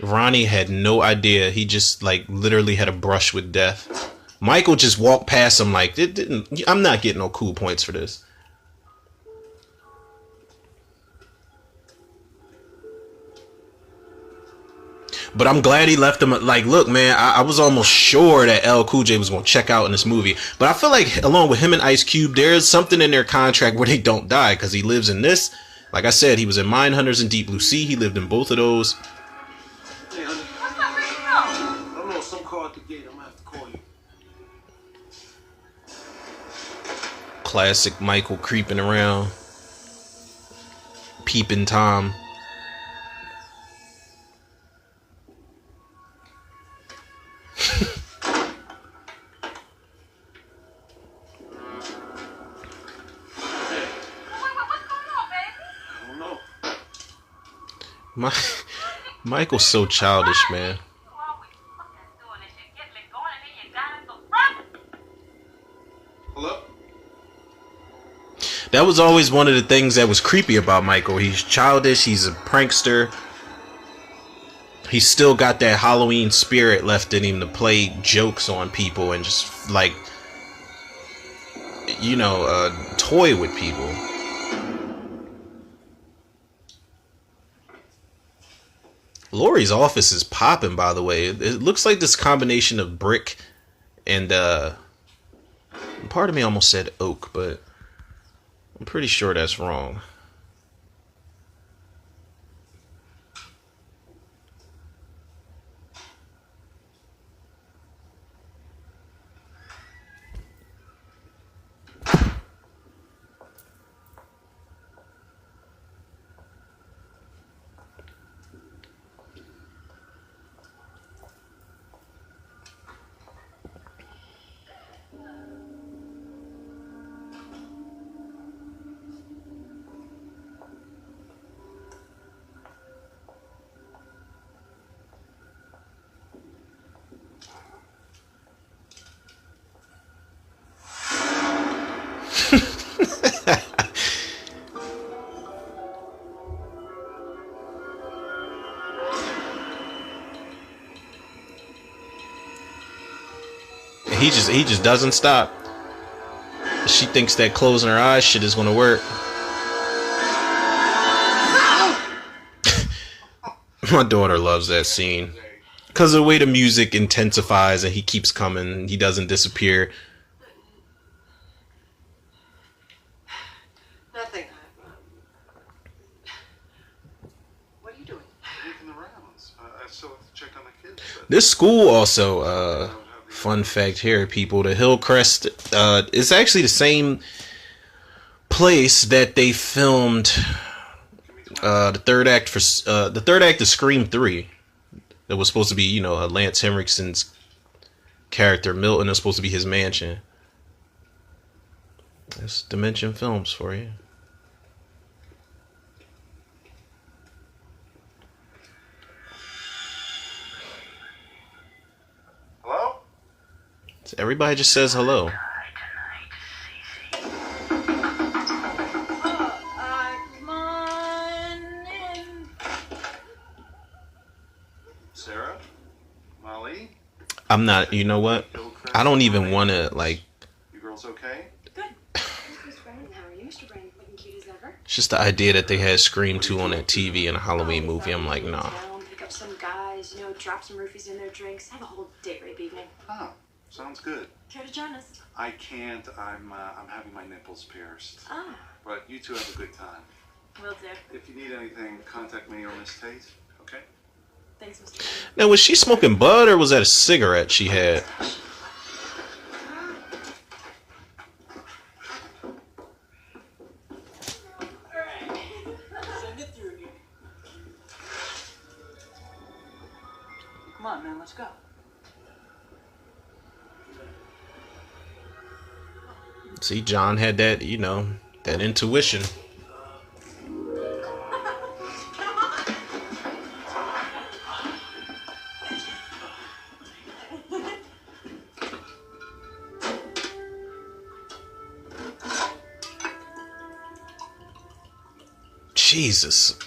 Ronnie had no idea. He just like literally had a brush with death. Michael just walked past him like, it didn't. I'm not getting no cool points for this. But I'm glad he left him. Like, look, man, I was almost sure that LL Cool J was going to check out in this movie. But I feel like, along with him and Ice Cube, there's something in their contract where they don't die. Because he lives in this. Like I said, he was in Mindhunters and Deep Blue Sea. He lived in both of those. Hey, honey. I don't know, some car at the gate. I'm going to have to call you. Classic Michael creeping around. Peeping Tom. Michael's so childish, man. Hello? That was always one of the things that was creepy about Michael. He's childish. He's a prankster. He's still got that Halloween spirit left in him to play jokes on people and just, like, you know, toy with people. Lori's office is popping, by the way. It looks like this combination of brick and, part of me almost said oak, but I'm pretty sure that's wrong. He just doesn't stop. She thinks that closing her eyes shit is gonna work. My daughter loves that scene because of the way the music intensifies and he keeps coming. He doesn't disappear. Nothing. What are you doing? Making the rounds. I still have to check on the kids. This school also, fun fact here, people, the Hillcrest is actually the same place that they filmed the third act of Scream 3. That was supposed to be, you know, Lance Henriksen's character Milton. Is supposed to be his mansion. That's Dimension Films for you. Hello? Everybody just says hello. Come on in. Sarah? Molly? I'm not, you know what? I don't even want to, like... You girls okay? Good. Mr. Brandon, how are you, Mr. Brandon? Looking cute as ever. It's just the idea that they had Scream 2 on that TV in a Halloween movie. I'm like, nah. Pick up some guys, you know, drop some roofies in their drinks, have a whole date rape evening. Oh, sounds good. Care to join us? I can't. I'm having my nipples pierced. Ah, But you two have a good time. will do. If you need anything, contact me or Miss Tate. Okay? Thanks, Mr. Brandon. Now, was she smoking bud or was that a cigarette she had? Send it through. Come on, man, let's go. See, John had that, you know, that intuition. Jesus.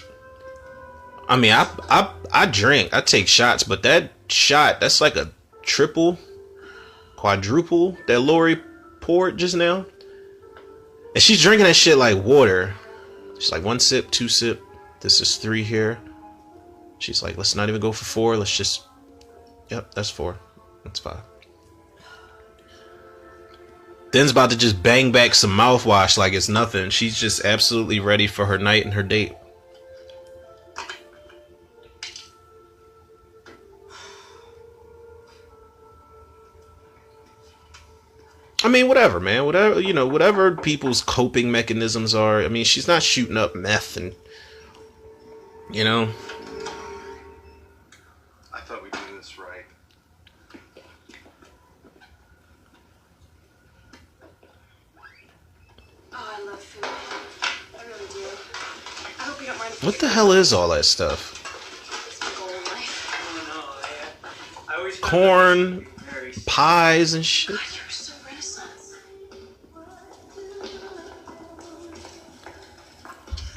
I mean, I drink, I take shots, but that shot, that's like a triple quadruple that Lori poured just now. And she's drinking that shit like water. She's like 1 sip, 2 sip. This is 3 here. She's like, let's not even go for 4. Let's just... Yep, that's 4. That's 5. Den's about to just bang back some mouthwash like it's nothing. She's just absolutely ready for her night and her date. I mean, whatever, man. Whatever, you know, whatever people's coping mechanisms are. I mean, she's not shooting up meth and, you know. I thought we'd do this right. Oh, I love food. I really do. I hope you don't mind. What the hell is all that stuff? It's my goal in life. Oh, no, I always Corn, pies and shit. God, you're so Renaissance.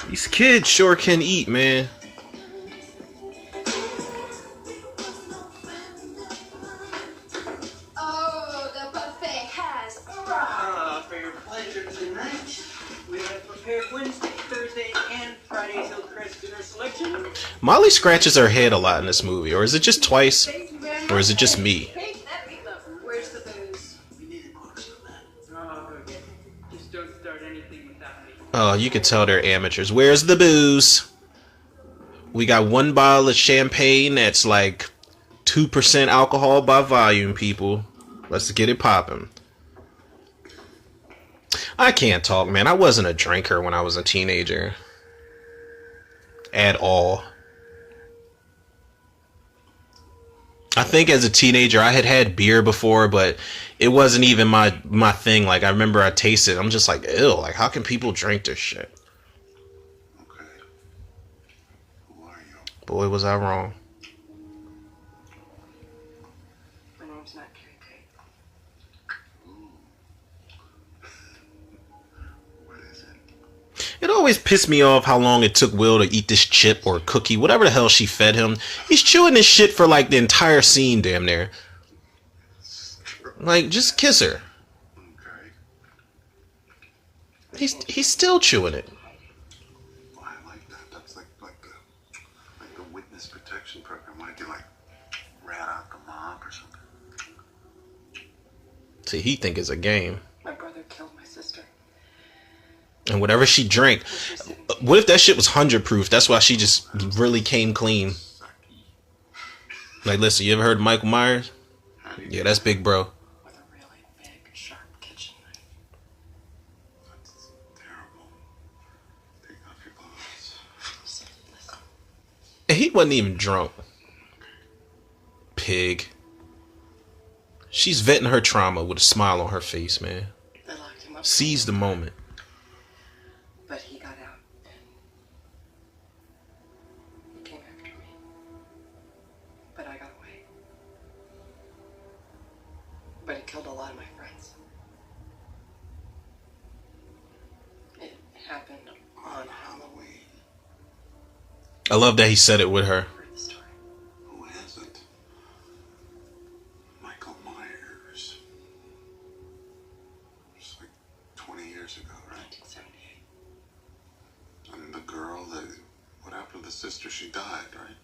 These kids sure can eat, man. Oh, the buffet has arrived. For your pleasure tonight, we have prepared Wednesday, Thursday, and Friday's Hillcrest dinner selection. Molly scratches her head a lot in this movie, or is it just twice, or is it just me? Hey, that meatloaf. Where's the booze? We need a box of that. Oh, okay. Just don't start anything without me. Oh, you can tell they're amateurs. Where's the booze? We got 1 bottle of champagne that's like 2% alcohol by volume, people. Let's get it popping. I can't talk, man. I wasn't a drinker when I was a teenager. At all. I think as a teenager I had beer before, but it wasn't even my thing. Like, I remember I tasted it. I'm just like, ew, like, how can people drink this shit? Okay. Who are you? Boy, was I wrong. My name's not Carrie Tate. What is it? It always pissed me off how long it took Will to eat this chip or cookie, whatever the hell she fed him. He's chewing this shit for like the entire scene, damn near. Like, just kiss her. Okay. He's still chewing it. Well, I like that. That's like the witness protection program. Why do you like rat out the mob or something? See, he think it's a game. My brother killed my sister. And whatever she drank, what if that shit was 100 proof? That's why she just really came clean. Like, listen, you ever heard of Michael Myers? Yeah, that's Big Bro. With a really big, sharp kitchen knife. That's terrible. Take off your clothes. Listen. And he wasn't even drunk. Pig. She's vetting her trauma with a smile on her face, man. They locked him up. Seize the moment. But he got out and he came after me. But I got away. But he killed a lot of my friends. It happened on Halloween. I love that he said it with her. Heard the story. Who hasn't? Michael Myers. It's like 20 years ago, right? 1978. And the girl that... What happened to the sister? She died, right?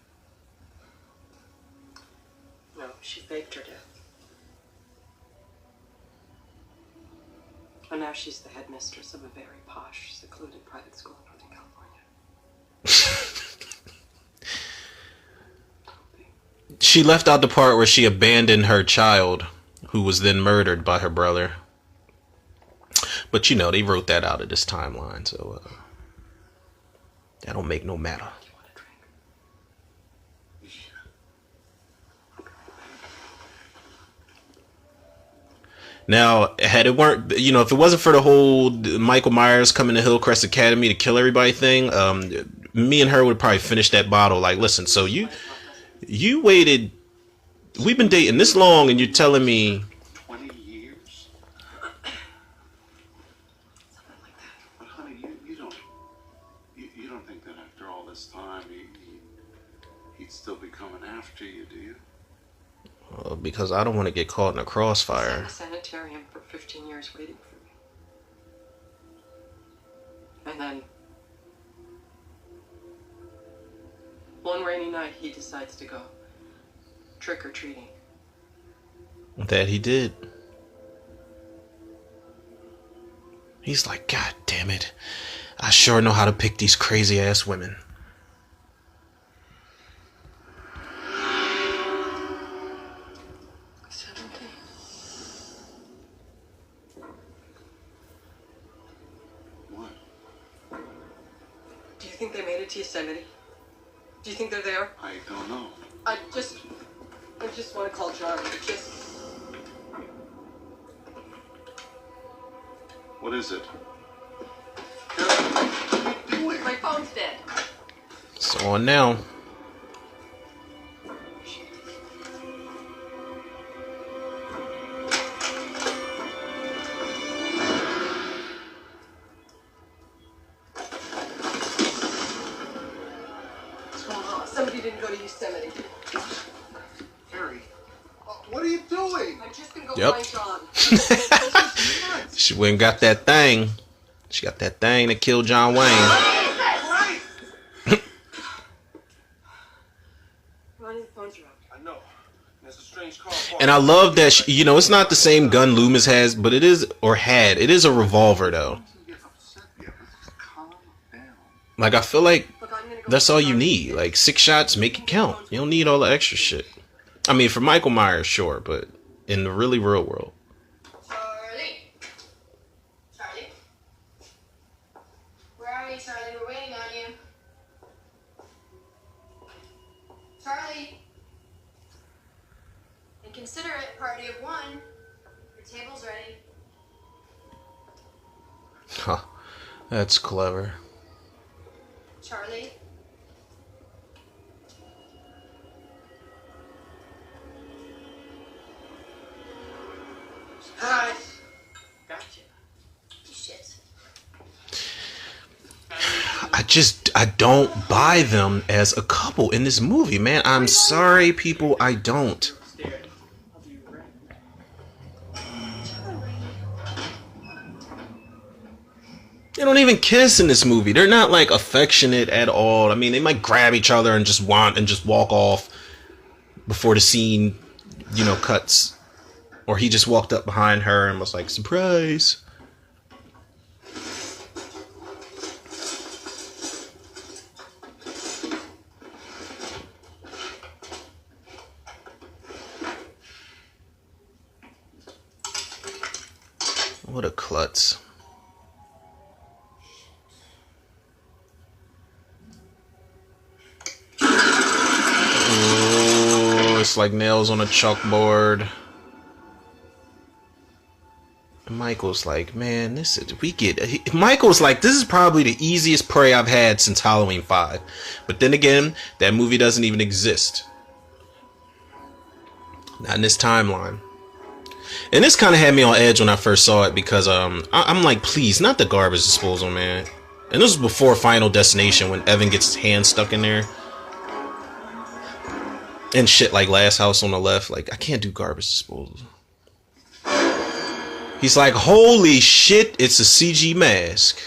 No, she faked her death. And now she's the headmistress of a very posh, secluded private school in Northern California. She left out the part where she abandoned her child, who was then murdered by her brother. But you know, they wrote that out of this timeline, so that don't make no matter. You want a drink? Now, had it weren't, you know, if it wasn't for the whole Michael Myers coming to Hillcrest Academy to kill everybody thing, me and her would probably finish that bottle. Like, listen, so you waited, we've been dating this long and you're telling me 20 years? Something like that. But honey, you don't think that after all this time he'd still be coming after you, do you? because because I don't want to get caught in a crossfire. In a sanitarium for 15 years waiting for me. And then, one rainy night, he decides to go trick-or-treating. That he did. He's like, God damn it. I sure know how to pick these crazy ass women. What? Do you think they made it to Yosemite? Do you think they're there? I don't know. I just want to call John. What is it? My phone's dead. It's on now. Somebody didn't go to Yosemite. Harry, what are you doing? I'm just gonna go Yep. find John. She went and got that thing. She got that thing that killed John Wayne. Ronnie, the phone's wrong. I know. There's a strange call. And I love that, she, you know, it's not the same gun Loomis has, but it is, or had. It is a revolver, though. Like, I feel like that's all you need. Like, 6 shots, make it count. You don't need all the extra shit. I mean, for Michael Myers, sure, but in the really real world. Charlie? Charlie? Where are you, Charlie? We're waiting on you. Charlie? And consider it party of one. Your table's ready. Huh. That's clever. Charlie? Hi. Gotcha. Shit. I don't buy them as a couple in this movie, man. I'm sorry, people, I don't. They don't even kiss in this movie. They're not like affectionate at all. I mean, they might grab each other and just walk off before the scene, you know, cuts. Or he just walked up behind her and was like, surprise. What a klutz. Oh, it's like nails on a chalkboard. Michael's like, man, Michael's like, this is probably the easiest prey I've had since Halloween 5. But then again, that movie doesn't even exist. Not in this timeline. And this kind of had me on edge when I first saw it because I'm like, please, not the garbage disposal, man. And this was before Final Destination when Evan gets his hand stuck in there. And shit like Last House on the Left. Like, I can't do garbage disposal. He's like, holy shit, it's a CG mask.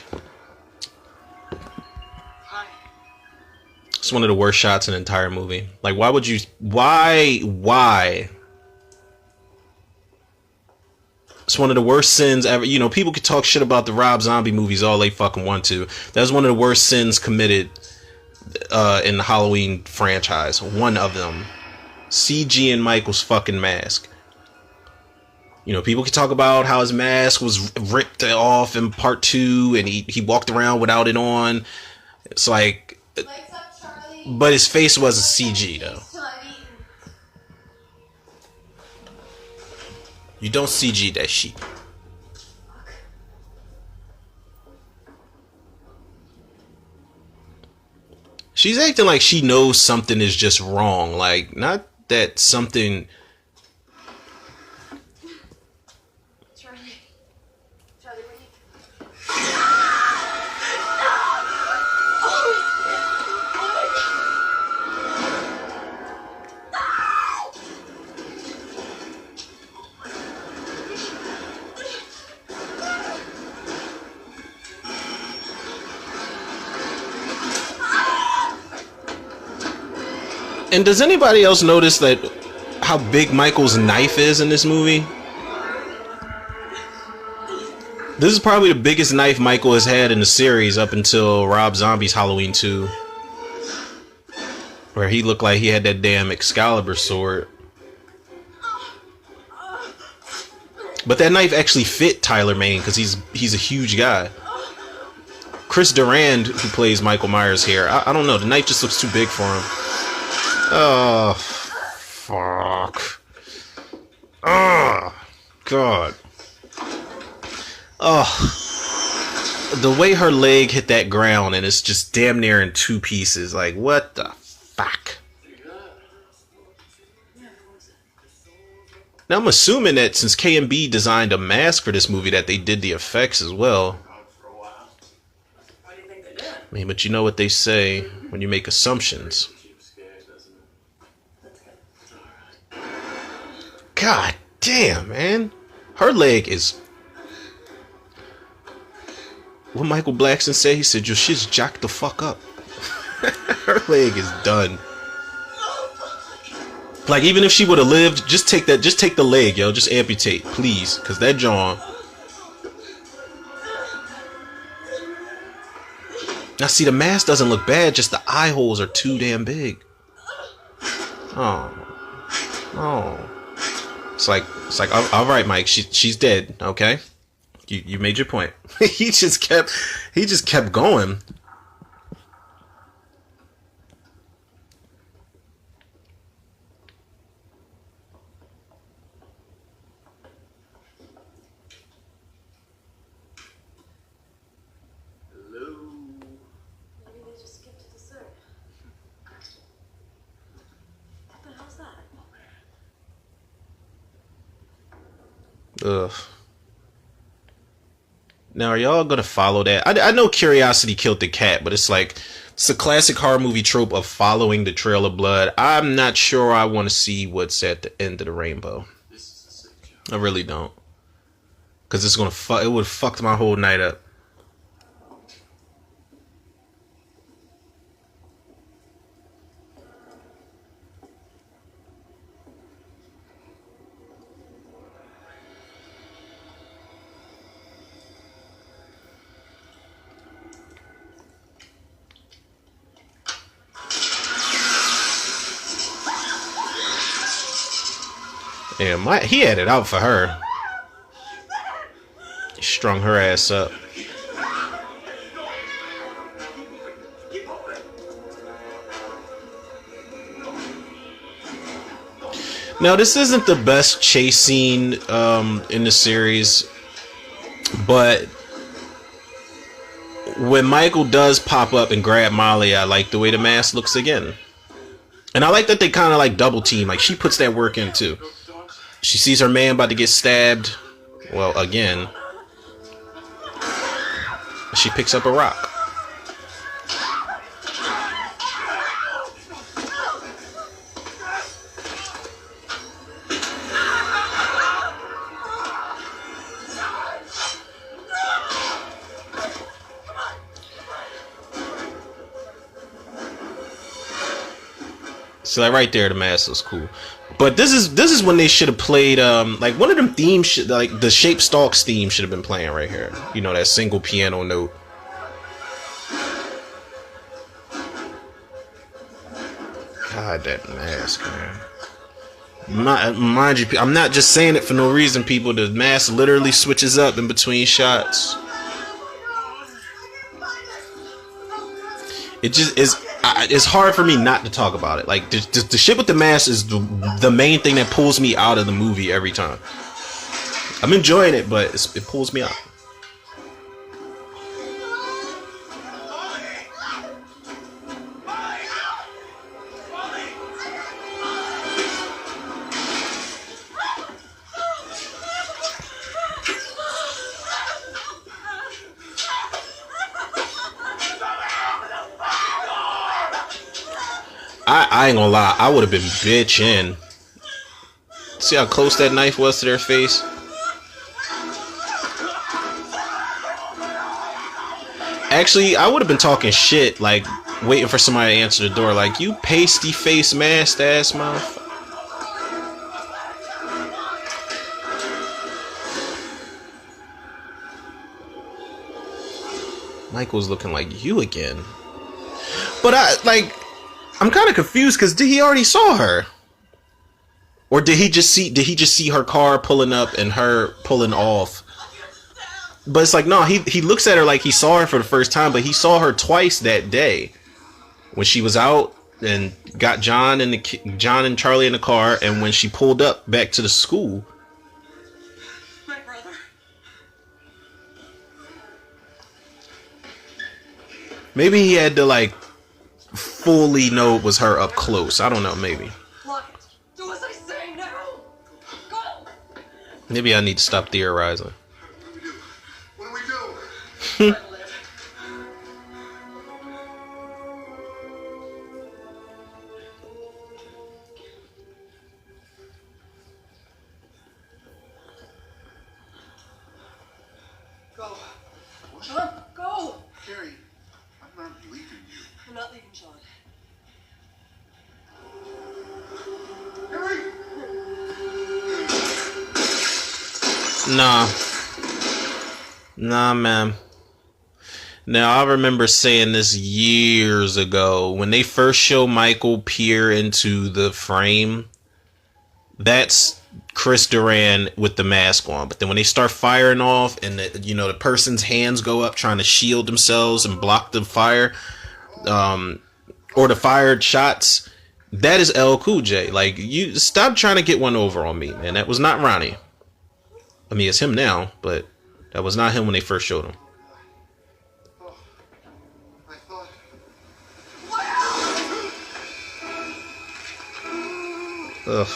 It's one of the worst shots in the entire movie. Like, why would you... Why? It's one of the worst sins ever. You know, people could talk shit about the Rob Zombie movies all they fucking want to. That's one of the worst sins committed in the Halloween franchise. One of them. CG and Michael's fucking mask. You know, people can talk about how his mask was ripped off in part 2 and he walked around without it on. It's like... But his face wasn't CG, though. You don't CG that shit. She's acting like she knows something is just wrong. Like, not that something... And does anybody else notice that how big Michael's knife is in this movie? This is probably the biggest knife Michael has had in the series up until Rob Zombie's Halloween 2, where he looked like he had that damn Excalibur sword. But that knife actually fit Tyler Mane because he's a huge guy. Chris Durand, who plays Michael Myers here, I don't know. The knife just looks too big for him. Oh, fuck. Oh, God. Oh, the way her leg hit that ground and it's just damn near in two pieces. Like, what the fuck? Now, I'm assuming that since K&B designed a mask for this movie that they did the effects as well. I mean, but you know what they say when you make assumptions. God damn, man. Her leg is... What Michael Blackson said? He said, your shit's jacked the fuck up. Her leg is done. Like, even if she would have lived, just take the leg, yo. Just amputate, please. Because that jaw... Now, see, the mask doesn't look bad. Just the eye holes are too damn big. Oh. It's like, all right, Mike. She's dead. Okay. You made your point. he just kept going. Ugh. Now, are y'all gonna follow that? I know curiosity killed the cat, but it's like it's a classic horror movie trope of following the trail of blood. I'm not sure I want to see what's at the end of the rainbow. I really don't, because it's gonna it would have fucked my whole night up. Yeah, he had it out for her. He strung her ass up. Now, this isn't the best chase scene in the series, but when Michael does pop up and grab Molly, I like the way the mask looks again. And I like that they kind of like double team. Like, she puts that work in too. She sees her man about to get stabbed. Well, again. She picks up a rock. So like right there, the mask was cool. But this is when they should have played like one of them themes, like the Shape Stalks theme should have been playing right here. You know, that single piano note. God, that mask, man. Mind you, I'm not just saying it for no reason, people. The mask literally switches up in between shots. It just is. It's hard for me not to talk about it. Like the shit with the mask is the main thing that pulls me out of the movie every time. I'm enjoying it, but it pulls me out. I ain't gonna lie, I would have been bitching. See how close that knife was to their face? Actually, I would have been talking shit like waiting for somebody to answer the door. Like, you pasty face masked ass mouth. Michael's looking like you again. But I'm kind of confused because he already saw her. Or did he just see her car pulling up and her pulling off? But it's like, no, he looks at her like he saw her for the first time, but he saw her twice that day. When she was out and got John and Charlie in the car, and when she pulled up back to the school. My brother. Maybe he had to like fully know it was her up close. I don't know, maybe. Lock it. Do as I say now. Go. Maybe I need to stop theorizing. What do we do? Go. Sean, go. Carrie, I'm not leaving you. I'm not leaving Sean. Carrie! Nah, man. Now, I remember saying this years ago. When they first show Michael peer into the frame, that's Chris Duran with the mask on. But then when they start firing off and the person's hands go up trying to shield themselves and block the fire, or the fired shots, that is L Cool J. Like, you stop trying to get one over on me, man. That was not Ronnie. I mean, it's him now, but that was not him when they first showed him. Oh, I thought... Ugh.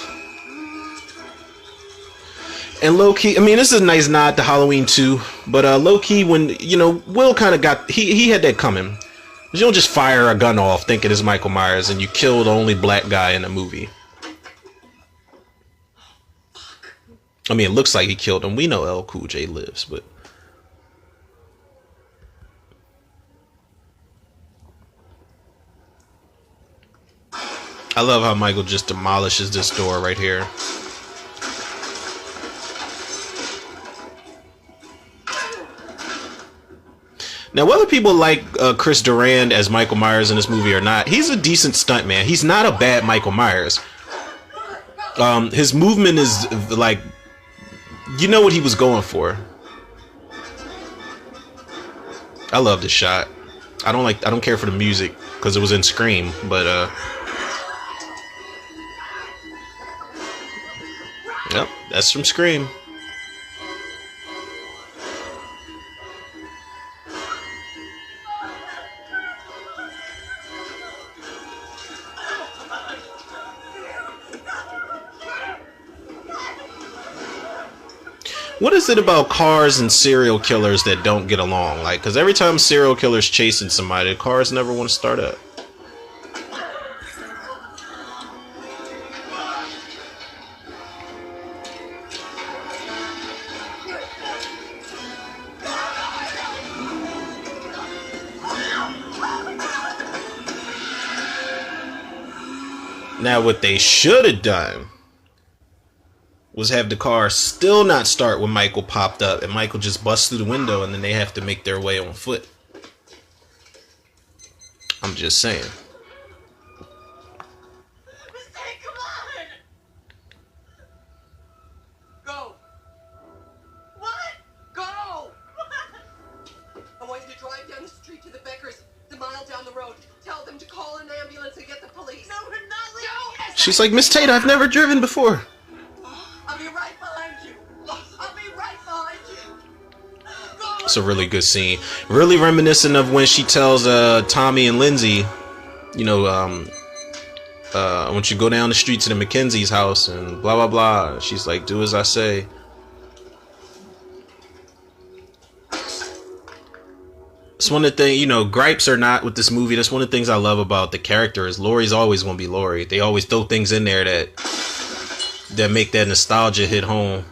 And low key, I mean, this is a nice nod to Halloween 2, but low key, when Will kind of got he had that coming. You don't just fire a gun off thinking it's Michael Myers and you kill the only black guy in the movie. I mean, it looks like he killed him. We know L Cool J lives, but I love how Michael just demolishes this door right here. Now, whether people like Chris Duran as Michael Myers in this movie or not, he's a decent stuntman. He's not a bad Michael Myers. His movement is like, you know what he was going for. I love this shot. I don't care for the music because it was in Scream, but yep, that's from Scream. What is it about cars and serial killers that don't get along? Like, because every time serial killer's chasing somebody, the cars never want to start up. Now, what they should have done was have the car still not start when Michael popped up and Michael just busts through the window and then they have to make their way on foot. I'm just saying. Mistake, come on! Go! What? Go! I want you to drive down the street to the Beckers, the mile down the road. Tell them to call an ambulance and get the police. No, we're not leaving. No, She's like, Miss Tate, I've never driven before. I'll be right behind you. I'll be right behind you. Go! It's a really good scene. Really reminiscent of when she tells Tommy and Lindsay, once you go down the street to the Mackenzie's house and blah, blah, blah. She's like, do as I say. It's one of the things, gripes or not with this movie, that's one of the things I love about the character is Laurie's always going to be Laurie. They always throw things in there that make that nostalgia hit home.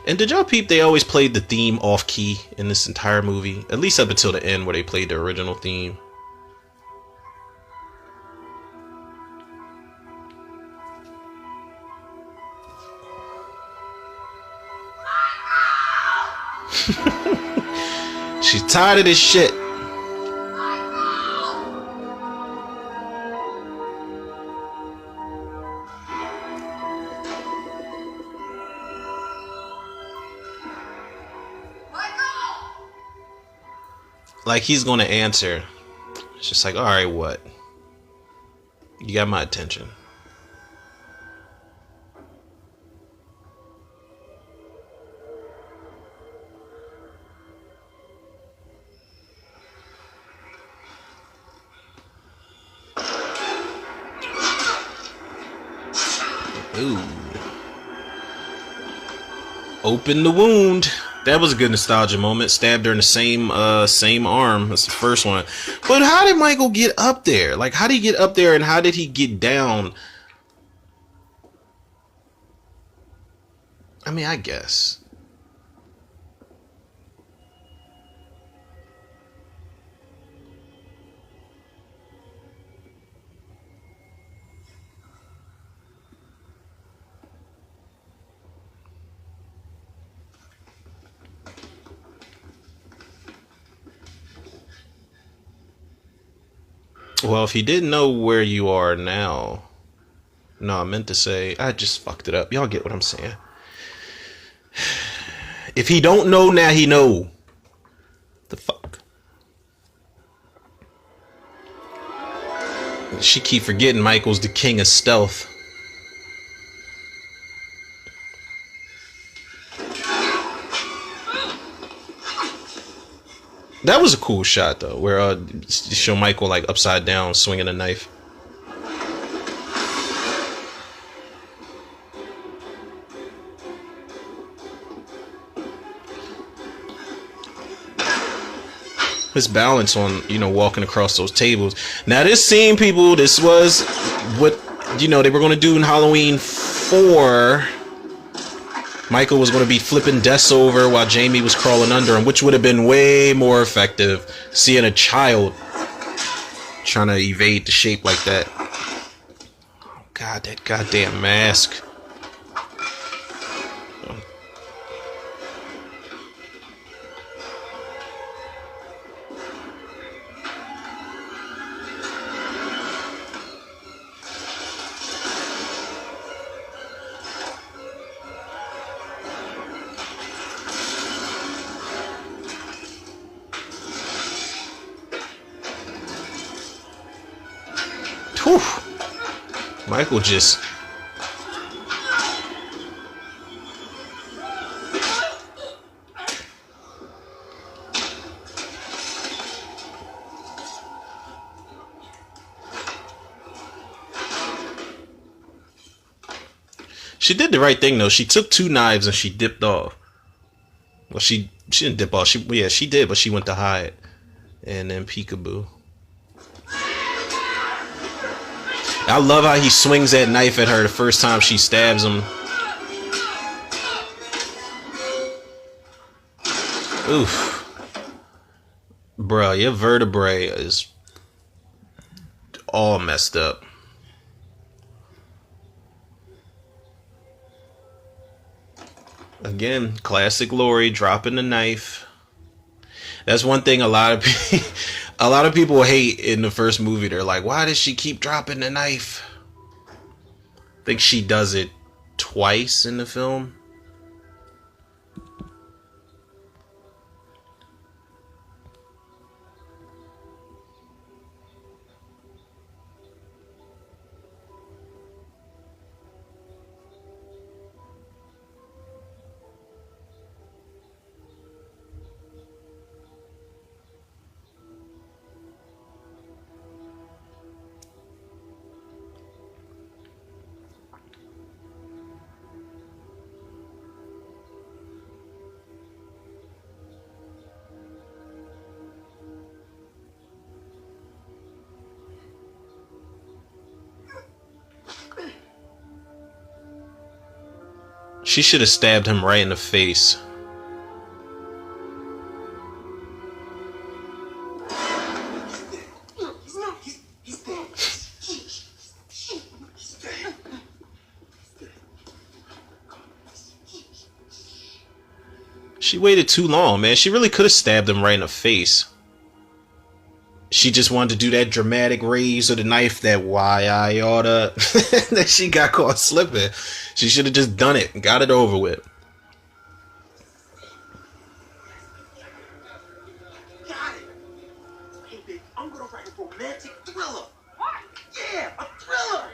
And did y'all peep? They always played the theme off key in this entire movie, at least up until the end where they played the original theme. She's tired of this shit. Like he's gonna answer. It's just like, all right, what? You got my attention. Ooh. Open the wound. That was a good nostalgia moment. Stabbed her in the same arm. That's the first one. But how did Michael get up there? Like, how did he get up there and how did he get down? I mean, I guess. Well, if he didn't know where you are now. No, I meant to say, I just fucked it up. Y'all get what I'm saying. If he don't know now, he know. The fuck? She keep forgetting Michael's the king of stealth. That was a cool shot though, where show Michael like upside down swinging a knife. His balance on, you know, walking across those tables. Now this scene, people, this was what, you know, they were going to do in Halloween 4. Michael was going to be flipping desks over while Jamie was crawling under him, which would have been way more effective. Seeing a child trying to evade the shape like that. Oh, God, that goddamn mask. Whew. Michael just... She did the right thing though. She took 2 knives and she dipped off. Well, she didn't dip off. She did, but she went to hide. And then peekaboo. I love how he swings that knife at her the first time she stabs him. Oof. Bruh, your vertebrae is all messed up. Again, classic Lori dropping the knife. That's one thing a lot of people hate in the first movie. They're like, why does she keep dropping the knife? I think she does it twice in the film. She should have stabbed him right in the face. She waited too long, man. She really could have stabbed him right in the face. She just wanted to do that dramatic raise of the knife, that why I oughta that she got caught slipping. She should have just done it and got it over with. Got it. Hey, babe, I'm gonna write a romantic thriller. What? Yeah, a thriller.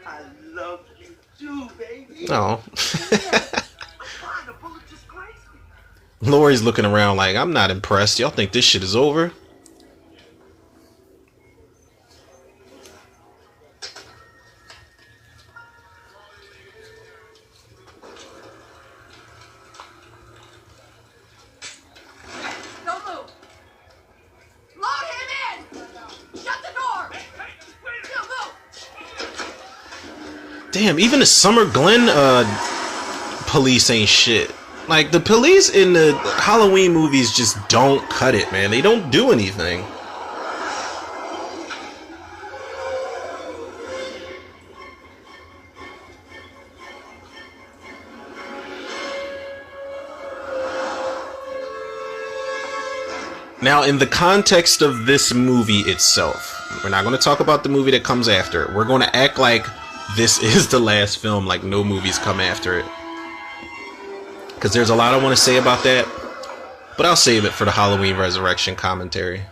I love you too, baby. Oh. Yeah. I'm fine. The bullet just grazed me. Lori's looking around like, I'm not impressed. Y'all think this shit is over? Don't move. Load him in. Shut the door. Don't move. Damn, even the Summer Glen police ain't shit. Like, the police in the Halloween movies just don't cut it, man. They don't do anything. Now, in the context of this movie itself, we're not going to talk about the movie that comes after it. We're going to act like this is the last film, like no movies come after it. Because there's a lot I want to say about that, but I'll save it for the Halloween Resurrection commentary.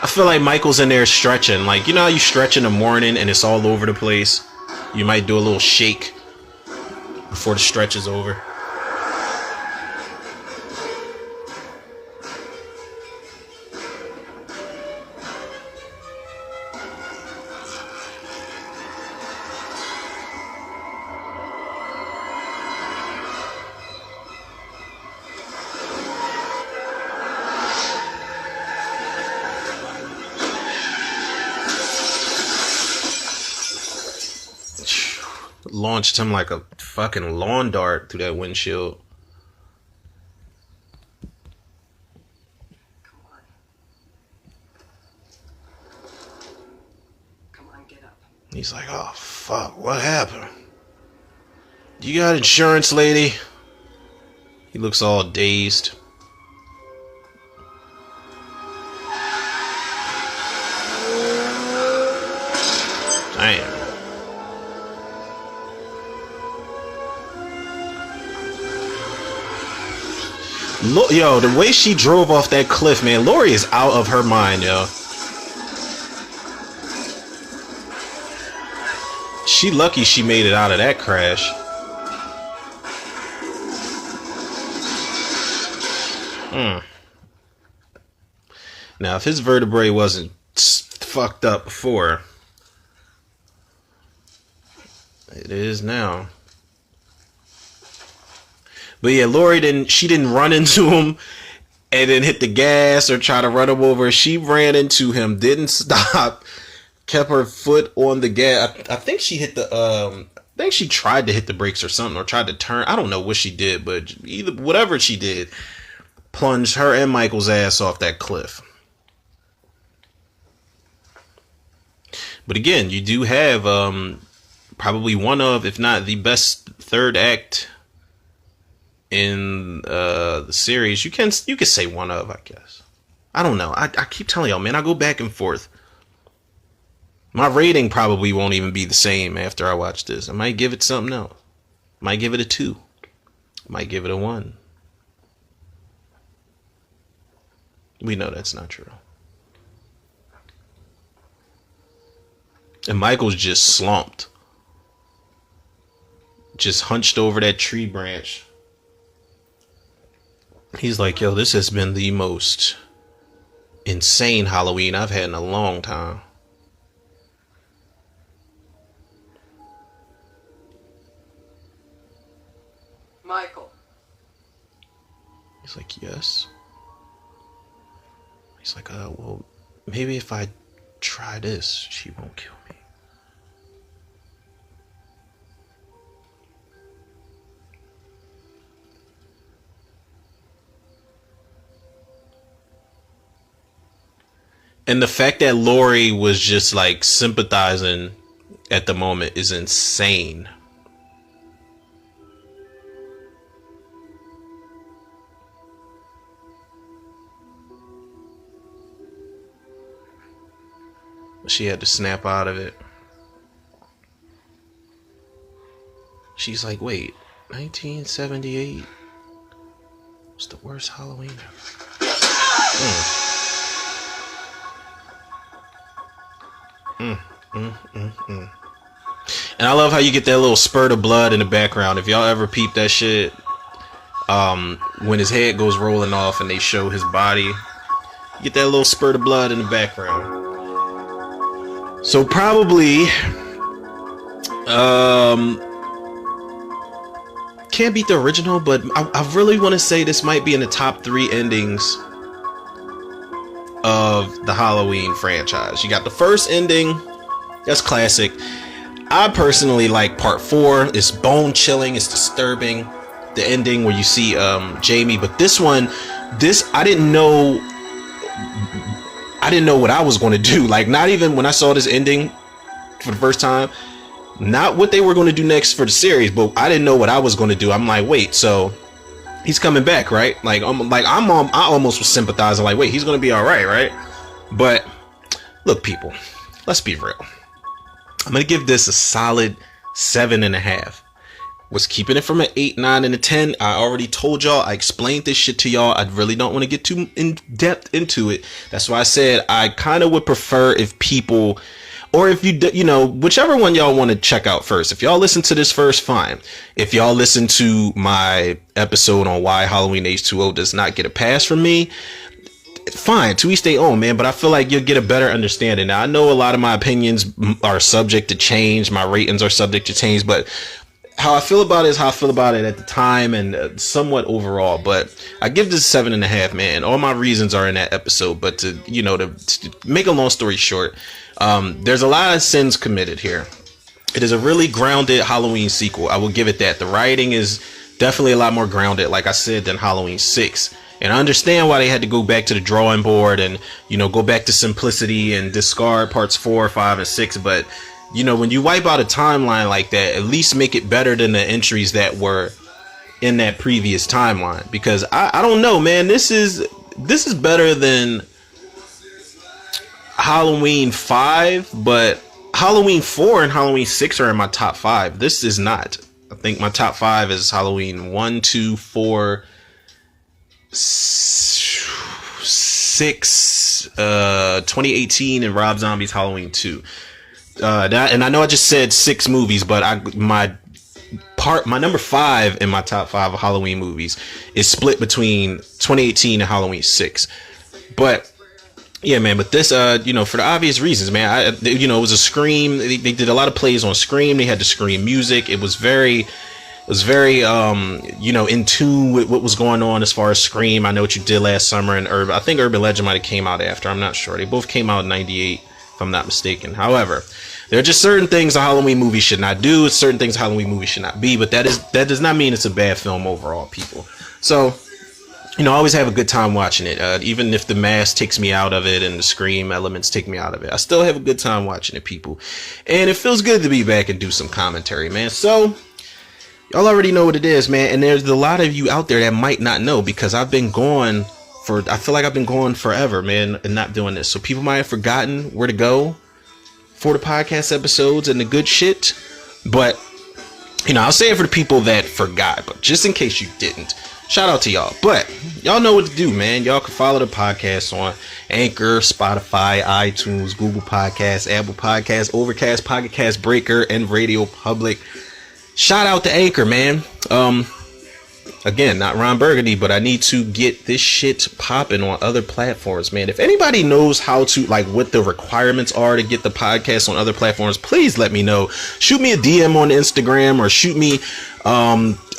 I feel like Michael's in there stretching. Like, you know how you stretch in the morning and it's all over the place? You might do a little shake before the stretch is over. Launched him like a fucking lawn dart through that windshield. Come on, get up. He's like, oh fuck, what happened? You got insurance, lady? He looks all dazed. Damn. Yo, the way she drove off that cliff, man, Lori is out of her mind, yo. She lucky she made it out of that crash. Now, if his vertebrae wasn't fucked up before, it is now. But yeah, Lori didn't run into him and then hit the gas or try to run him over. She ran into him, didn't stop, kept her foot on the gas. I think she hit the I think she tried to hit the brakes or something, or tried to turn. I don't know what she did, but either whatever she did, plunged her and Michael's ass off that cliff. But again, you do have probably one of, if not the best third act in the series. You can say one of, I guess. I don't know. I keep telling y'all, man, I go back and forth. My rating probably won't even be the same after I watch this. I might give it something else. Might give it a 2. Might give it a 1. We know that's not true. And Michael's just slumped. Just hunched over that tree branch. He's like, yo, this has been the most insane Halloween I've had in a long time. Michael. He's like, yes. He's like, well, maybe if I try this, she won't kill me. And the fact that Lori was just like sympathizing at the moment is insane. She had to snap out of it. She's like, wait, 1978 was the worst Halloween ever. And I love how you get that little spurt of blood in the background. If y'all ever peep that shit, when his head goes rolling off and they show his body, you get that little spurt of blood in the background. So probably can't beat the original, but I really want to say this might be in the top 3 endings of the Halloween franchise. You got the first ending, that's classic. I personally like part 4. It's bone chilling, it's disturbing. The ending where you see Jamie, but this one, I didn't know what I was going to do. Like, not even when I saw this ending for the first time, not what they were going to do next for the series, but I didn't know what I was going to do. I'm like, wait, so he's coming back, right? I almost was sympathizing, like, wait, he's going to be all right? But look, people, let's be real. I'm going to give this a solid 7.5. Was keeping it from an 8, 9, and a 10. I already told y'all, I explained this shit to y'all. I really don't want to get too in depth into it. That's why I said I kind of would prefer if people, or if you know, whichever one y'all want to check out first. If y'all listen to this first, fine. If y'all listen to my episode on why Halloween H20 does not get a pass from me, fine, to each their own, man. But I feel like you'll get a better understanding. Now, I know a lot of my opinions are subject to change. My ratings are subject to change, but how I feel about it is how I feel about it at the time and somewhat overall. But I give this 7.5, man. All my reasons are in that episode. But to make a long story short, there's a lot of sins committed here. It is a really grounded Halloween sequel. I will give it that. The writing is definitely a lot more grounded, like I said, than Halloween 6. And I understand why they had to go back to the drawing board and, go back to simplicity and discard parts 4, 5, and 6. But when you wipe out a timeline like that, at least make it better than the entries that were in that previous timeline. Because I don't know, man, this is better than Halloween 5, but Halloween 4 and Halloween 6 are in my top 5. This is not. I think my top 5 is Halloween 1, 2, 4, 6, 2018, and Rob Zombie's Halloween 2. And I know I just said 6 movies, but my number 5 in my top 5 of Halloween movies is split between 2018 and Halloween 6. But yeah, man, but this, for the obvious reasons, man, it was a Scream. They did a lot of plays on Scream. They had the Scream music. It was very, in tune with what was going on as far as Scream. I Know What You Did Last Summer, and I think Urban Legend might have came out after. I'm not sure. They both came out in 98. If I'm not mistaken. However, there are just certain things a Halloween movie should not do, certain things a Halloween movie should not be, but that does not mean it's a bad film overall, people. So, I always have a good time watching it. Even if the mask takes me out of it and the Scream elements take me out of it, I still have a good time watching it, people. And it feels good to be back and do some commentary, man. So, y'all already know what it is, man. And there's a lot of you out there that might not know, because I feel like I've been going forever, man, and not doing this. So people might have forgotten where to go for the podcast episodes and the good shit. But, I'll say it for the people that forgot. But just in case you didn't, shout out to y'all. But y'all know what to do, man. Y'all can follow the podcast on Anchor, Spotify, iTunes, Google Podcasts, Apple Podcasts, Overcast, Pocket Cast, Breaker, and Radio Public. Shout out to Anchor, man. Again, not Ron Burgundy, but I need to get this shit popping on other platforms, man. If anybody knows how to, what the requirements are to get the podcast on other platforms, please let me know. Shoot me a DM on Instagram, or shoot me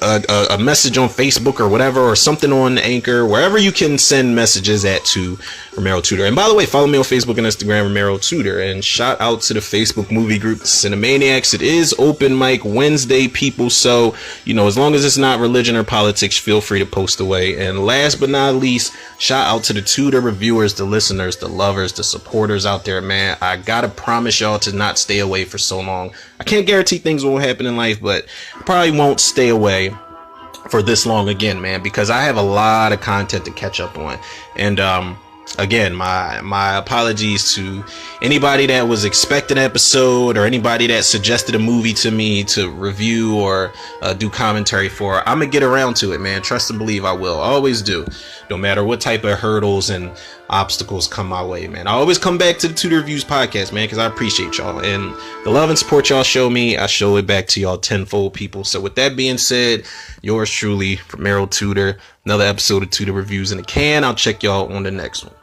a message on Facebook or whatever, or something on Anchor, wherever you can send messages to Romero Tutor. And by the way, follow me on Facebook and Instagram, Romero Tutor. And shout out to the Facebook movie group, Cinemaniacs. It is open mic Wednesday, people. So, as long as it's not religion or politics, feel free to post away. And last but not least, shout out to the Tutor reviewers, the listeners, the lovers, the supporters out there, man. I gotta promise y'all to not stay away for so long. I can't guarantee things won't happen in life, but I probably won't stay away for this long again, man, because I have a lot of content to catch up on. And again, my apologies to anybody that was expecting an episode, or anybody that suggested a movie to me to review or do commentary for. I'm gonna get around to it, man. Trust and believe I will. I always do, no matter what type of hurdles and obstacles come my way, man. I always come back to the Tutor Reviews podcast, man, because I appreciate y'all, and the love and support y'all show me, I show it back to y'all tenfold, people. So with that being said, yours truly, Romero Tutor, another episode of Tutor Reviews in the can. I'll check y'all on the next one.